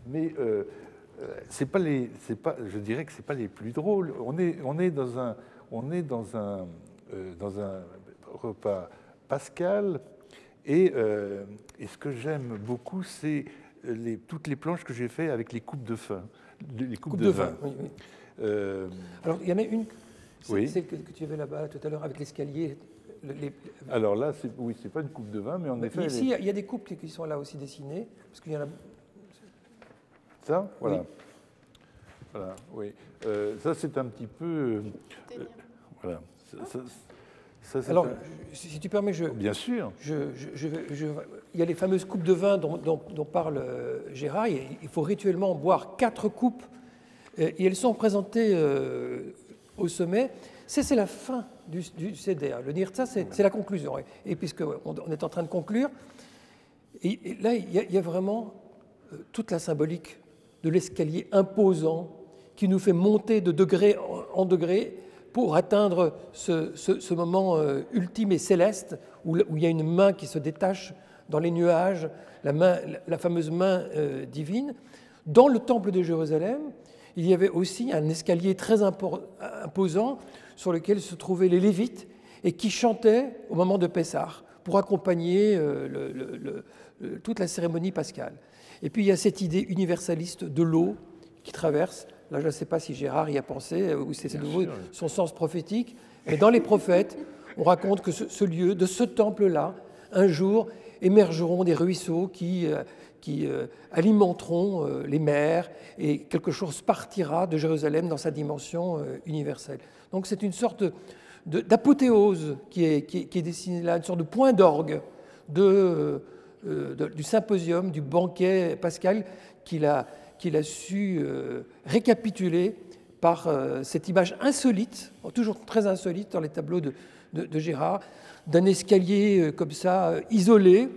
Mais c'est pas je dirais que c'est pas les plus drôles. On est dans un repas pascal. Et ce que j'aime beaucoup, c'est toutes les planches que j'ai faites avec les coupes de vin. Les coupes de vin. Oui, oui. Alors, il y en a une, oui. Celle que tu avais là-bas tout à l'heure avec l'escalier. Alors là, oui, c'est pas une coupe de vin, mais en effet... Ici, il y a des coupes qui sont là aussi dessinées, parce qu'il y en a... Ça, voilà. Oui. Voilà, oui. Ça, c'est un petit peu... voilà. Alors, si tu permets, bien sûr. Il y a les fameuses coupes de vin dont parle Gérard. Il faut rituellement boire 4 coupes, et elles sont présentées au sommet. C'est la fin du CEDER. Le Nirtsa, c'est la conclusion. Et puisqu'on est en train de conclure, et là, il y a vraiment toute la symbolique de l'escalier imposant qui nous fait monter de degré en degré pour atteindre ce moment ultime et céleste où il y a une main qui se détache dans les nuages, la fameuse main divine. Dans le temple de Jérusalem, il y avait aussi un escalier très imposant sur lequel se trouvaient les Lévites et qui chantaient au moment de Pessah pour accompagner toute la cérémonie pascale. Et puis il y a cette idée universaliste de l'eau qui traverse. Là, je ne sais pas si Gérard y a pensé, ou c'est son sens prophétique. Mais dans les prophètes, on raconte que ce lieu, de ce temple-là, un jour émergeront des ruisseaux qui alimenteront les mers et quelque chose partira de Jérusalem dans sa dimension universelle. Donc c'est une sorte d'apothéose qui est dessinée là, une sorte de point d'orgue du symposium, du banquet pascal qu'il a su récapituler par cette image insolite, toujours très insolite dans les tableaux de Gérard, d'un escalier comme ça, isolé,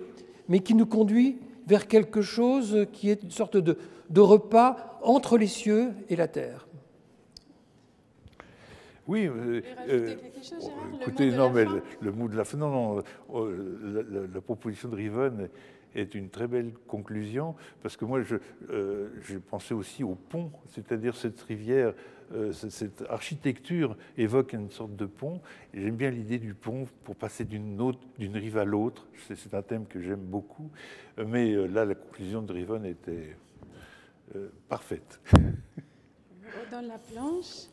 mais qui nous conduit vers quelque chose qui est une sorte de repas entre les cieux et la terre. Oui, quelque chose, Gérard, écoutez, le mot de la fin, non, la proposition de Riven est une très belle conclusion, parce que moi, j'ai pensé aussi au pont, c'est-à-dire cette rivière, cette architecture évoque une sorte de pont, et j'aime bien l'idée du pont pour passer d'une rive à l'autre. C'est un thème que j'aime beaucoup, mais là, la conclusion de Riven était parfaite. Dans la planche.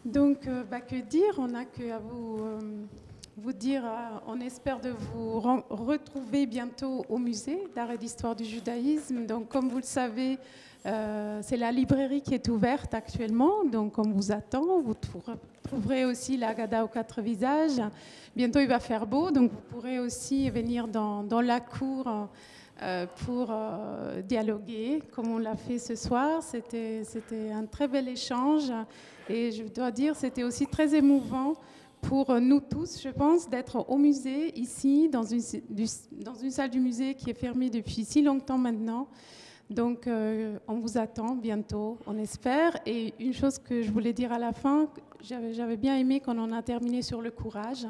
Donc, que dire? On n'a qu'à vous dire, on espère de vous retrouver bientôt au musée d'art et d'histoire du judaïsme. Donc, comme vous le savez, c'est la librairie qui est ouverte actuellement. Donc, on vous attend. Vous trouverez aussi la Haggadah aux 4 visages. Bientôt, il va faire beau. Donc, vous pourrez aussi venir dans la cour pour dialoguer, comme on l'a fait ce soir. C'était un très bel échange. Et je dois dire, c'était aussi très émouvant pour nous tous, je pense, d'être au musée, ici, dans une salle du musée qui est fermée depuis si longtemps maintenant. Donc, on vous attend bientôt, on espère. Et une chose que je voulais dire à la fin, j'avais bien aimé quand on a terminé sur le courage.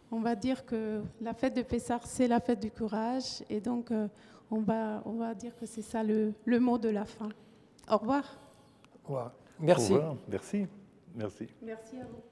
On va dire que la fête de Pessah, c'est la fête du courage. Et donc, on va dire que c'est ça le mot de la fin. Au revoir. Au revoir. Merci. Au revoir. Merci. Merci. Merci à vous.